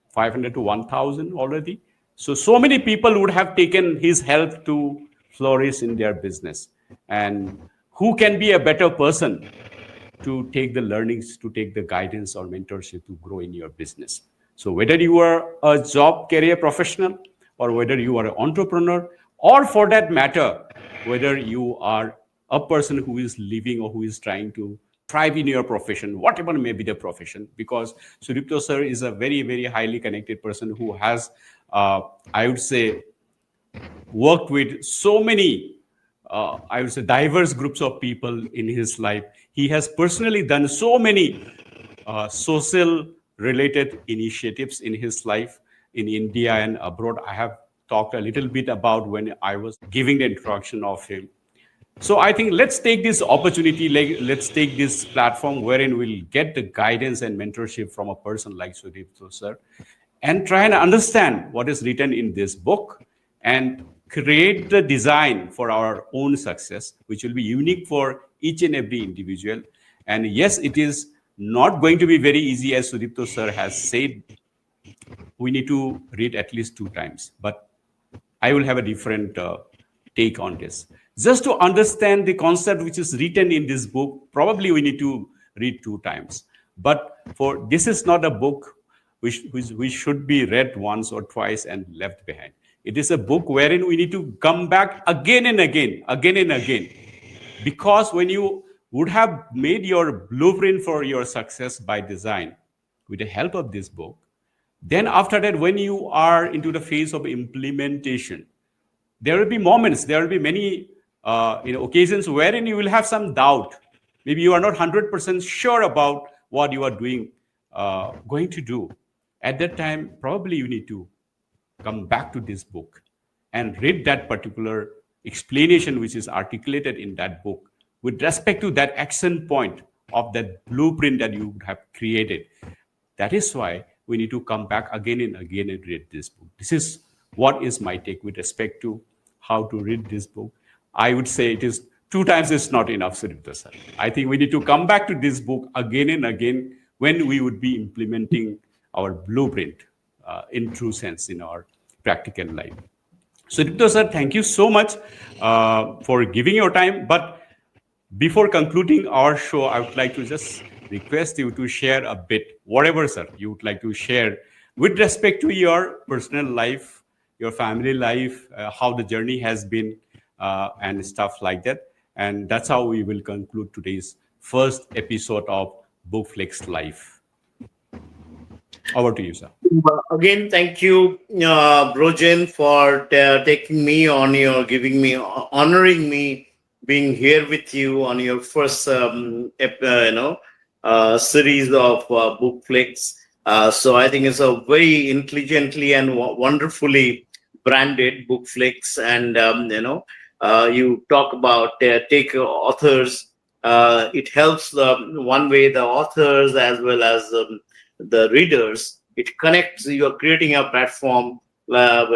500 to 1,000 already. So many people would have taken his help to flourish in their business. And who can be a better person to take the learnings, to take the guidance or mentorship to grow in your business? So whether you are a job career professional or whether you are an entrepreneur, or for that matter, whether you are a person who is living or who is trying to thrive in your profession, whatever may be the profession, because Sudipto sir is a very, very highly connected person who has, I would say, worked with so many, I would say, diverse groups of people in his life. He has personally done so many social related initiatives in his life in India and abroad. I have talked a little bit about when I was giving the introduction of him. So I think let's take this opportunity, like let's take this platform wherein we'll get the guidance and mentorship from a person like Sudipto sir, and try and understand what is written in this book and create the design for our own success, which will be unique for each and every individual. And yes, it is not going to be very easy, as Sudipto sir has said. We need to read at least 2 times, but I will have a different take on this. Just to understand the concept which is written in this book, probably we need to read 2 times. But for this is not a book which should be read once or twice and left behind. It is a book wherein we need to come back again and again, again and again. Because when you would have made your blueprint for your success by design with the help of this book, then after that, when you are into the phase of implementation, there will be moments, there will be many occasions wherein you will have some doubt. Maybe you are not 100% sure about what you are doing, going to do. At that time, probably you need to come back to this book and read that particular explanation which is articulated in that book with respect to that action point of that blueprint that you have created. That is why we need to come back again and again and read this book. This is what is my take with respect to how to read this book. I would say it is 2 times is not enough, Sudipto sir. I think we need to come back to this book again and again when we would be implementing our blueprint in true sense in our practical life. Sudipto sir, thank you so much for giving your time. But before concluding our show, I would like to just request you to share a bit, whatever, sir, you would like to share with respect to your personal life, your family life, how the journey has been, and stuff like that. And that's how we will conclude today's first episode of BookFlix Live. Over to you, sir. Again, thank you, Brojan, for taking me on your, honoring me, being here with you on your first, series of BookFlix. So I think it's a very intelligently and wonderfully branded BookFlix, and you talk about take authors. It helps one way the authors as well as the readers. It connects. You are creating a platform, where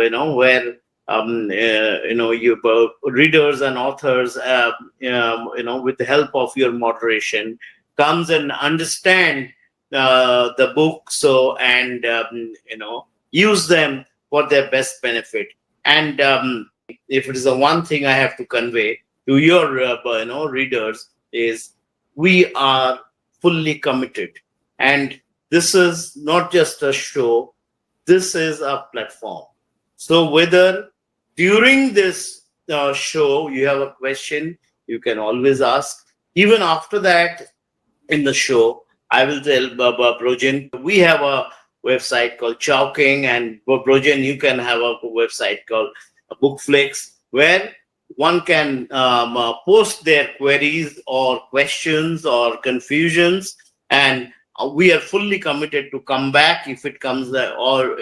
you readers and authors, with the help of your moderation, comes and understand the book, so and use them for their best benefit. And if it is the one thing I have to convey to your readers is we are fully committed, and this is not just a show, this is a platform. So whether during this show you have a question, you can always ask. Even after that, in the show, I will tell Brojan, we have a website called Chowking, and Brojan, you can have a website called BookFlix. where one can post their queries or questions or confusions, and we are fully committed to come back if it comes, or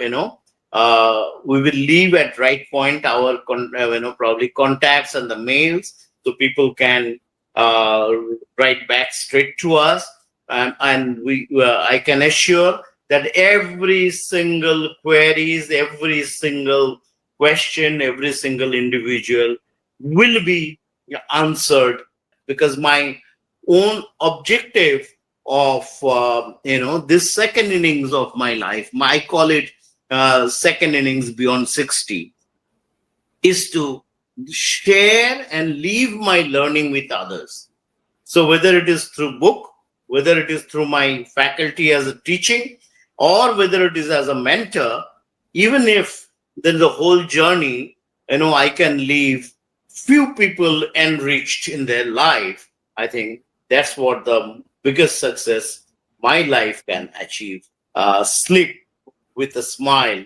we will leave at right point our probably contacts and the mails, so people can uh, write back straight to us, and we I can assure that every single queries, every single question, every single individual will be answered, because my own objective of this second innings of my life, I call it second innings beyond 60, is to share and leave my learning with others. So whether it is through book, whether it is through my faculty as a teaching, or whether it is as a mentor, even if then the whole journey, I can leave few people enriched in their life, I think that's what the biggest success my life can achieve. Sleep with a smile.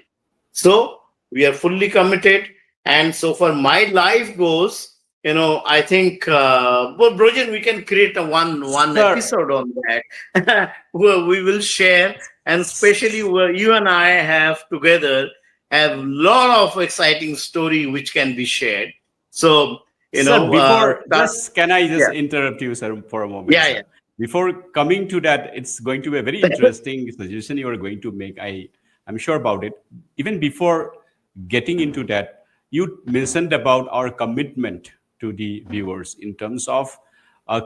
So we are fully committed. And so far my life goes, I think, well, Brojan, we can create a one Sir, episode on that where we will share, and especially where you and I have together have lot of exciting story which can be shared. So, Sir, before start, just can I just yeah, interrupt you, sir, for a moment, yeah, sir? yeah. Before coming to that, it's going to be a very interesting suggestion you are going to make. I'm sure about it. Even before getting into that, you mentioned about our commitment to the viewers in terms of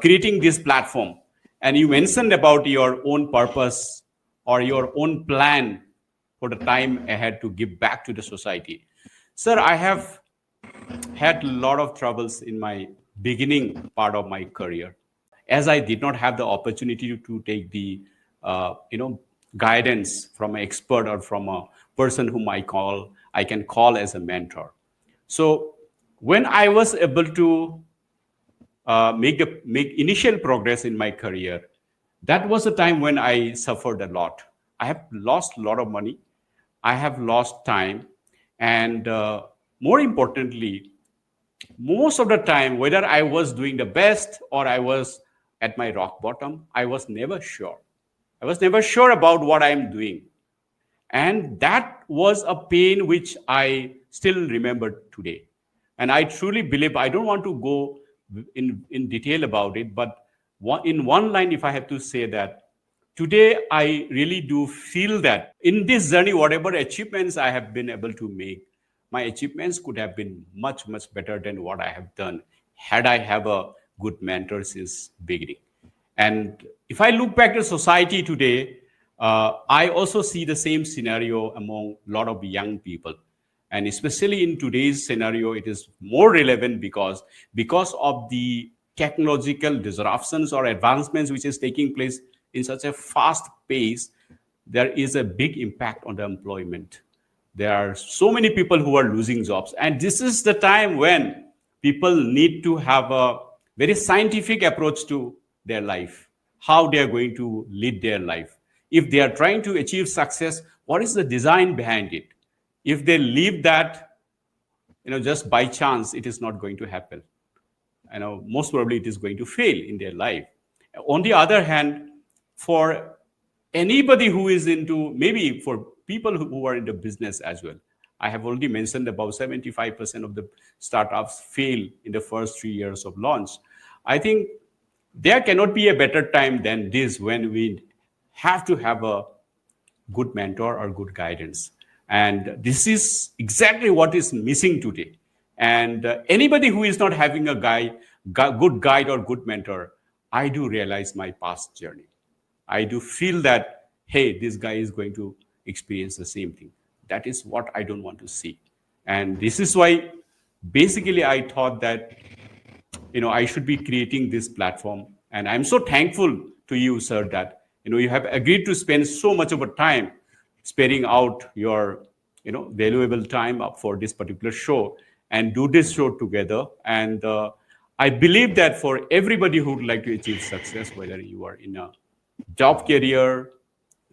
creating this platform, and you mentioned about your own purpose or your own plan for the time ahead to give back to the society. Sir, I have had a lot of troubles in my beginning part of my career, as I did not have the opportunity to take the guidance from an expert or from a person whom I can call as a mentor. So when I was able to make initial progress in my career, that was a time when I suffered a lot. I have lost a lot of money. I have lost time, and more importantly, most of the time, whether I was doing the best or I was at my rock bottom, I was never sure. I was never sure about what I'm doing. And that was a pain which I still remember today. And I truly believe, I don't want to go in detail about it, but in one line, if I have to say that, today I really do feel that in this journey, whatever achievements I have been able to make, my achievements could have been much, much better than what I have done had I have a good mentor since beginning. And if I look back to society today, I also see the same scenario among a lot of young people. And especially in today's scenario, it is more relevant because of the technological disruptions or advancements which is taking place in such a fast pace. There is a big impact on the employment. There are so many people who are losing jobs, and this is the time when people need to have a very scientific approach to their life, how they are going to lead their life. If they are trying to achieve success, what is the design behind it? If they leave that, just by chance, it is not going to happen. Most probably it is going to fail in their life. On the other hand, for anybody who is into, maybe for people who are into business as well, I have already mentioned about 75% of the startups fail in the first 3 years of launch. I think there cannot be a better time than this, when we have to have a good mentor or good guidance. And this is exactly what is missing today. And anybody who is not having a good guide or good mentor, I do realize my past journey. I do feel that, hey, this guy is going to experience the same thing. That is what I don't want to see. And this is why basically I thought that I should be creating this platform. And I'm so thankful to you, sir, that you have agreed to spend so much of a time sparing out your valuable time up for this particular show and do this show together. And I believe that for everybody who would like to achieve success, whether you are in a job career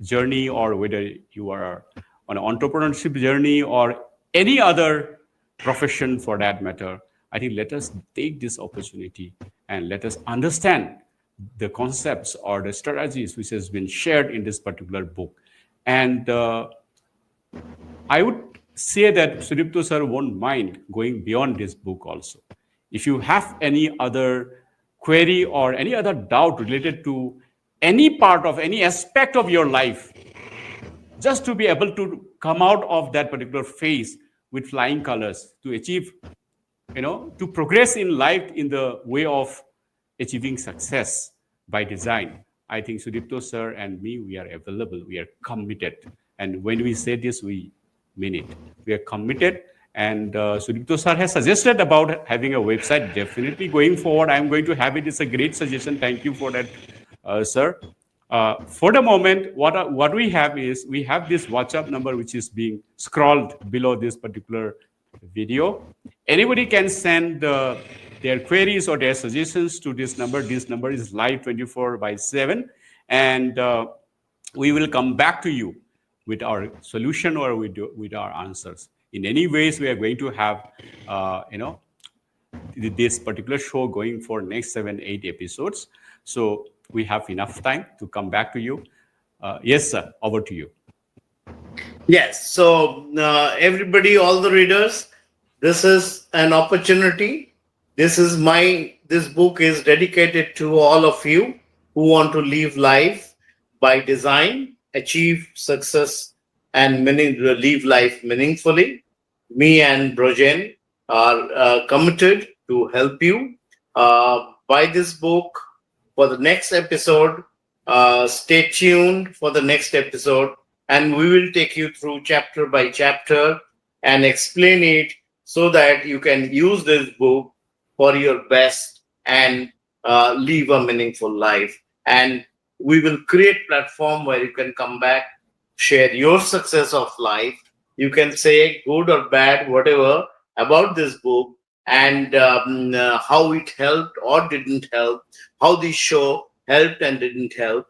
journey or whether you are on an entrepreneurship journey or any other profession for that matter, I think let us take this opportunity and let us understand the concepts or the strategies which has been shared in this particular book. And I would say that Sudipto sir won't mind going beyond this book also. If you have any other query or any other doubt related to any part of any aspect of your life, just to be able to come out of that particular phase with flying colors, to achieve, to progress in life in the way of achieving success by design, I think Sudipto sir and me, we are available, we are committed. And when we say this, we mean it. We are committed. And Sudipto sir has suggested about having a website. Definitely going forward, I'm going to have it. It's a great suggestion. Thank you for that, sir. For the moment, what we have is we have this WhatsApp number which is being scrolled below this particular video. Anybody can send their queries or their suggestions to this number. This number is live 24/7, and we will come back to you with our solution or with our answers. In any ways, we are going to have, this particular show going for next 7-8 episodes. So we have enough time to come back to you. Yes, sir, over to you. Yes. So everybody, all the readers, this is an opportunity. This book is dedicated to all of you who want to live life by design, achieve success, and live life meaningfully. Me and Brojen are committed to help you. Buy this book for the next episode. Stay tuned for the next episode, and we will take you through chapter by chapter and explain it so that you can use this book for your best and live a meaningful life. And we will create platform where you can come back, share your success of life. You can say good or bad, whatever, about this book, and how it helped or didn't help, how this show helped and didn't help.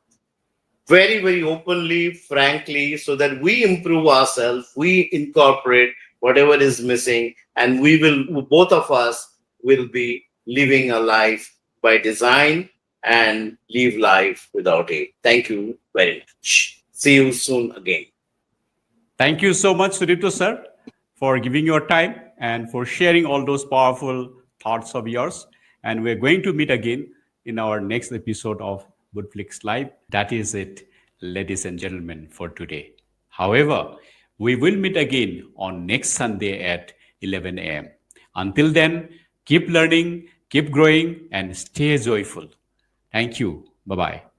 Very, very openly, frankly, so that we improve ourselves, we incorporate whatever is missing, and both of us will be living a life by design and live life without it. Thank you very much. See you soon again. Thank you so much, Sudipto sir, for giving your time and for sharing all those powerful thoughts of yours. And we're going to meet again in our next episode of BookFlix Live. That is it, ladies and gentlemen, for today. However, we will meet again on next Sunday at 11 a.m. Until then, keep learning, keep growing, and stay joyful. Thank you. Bye-bye.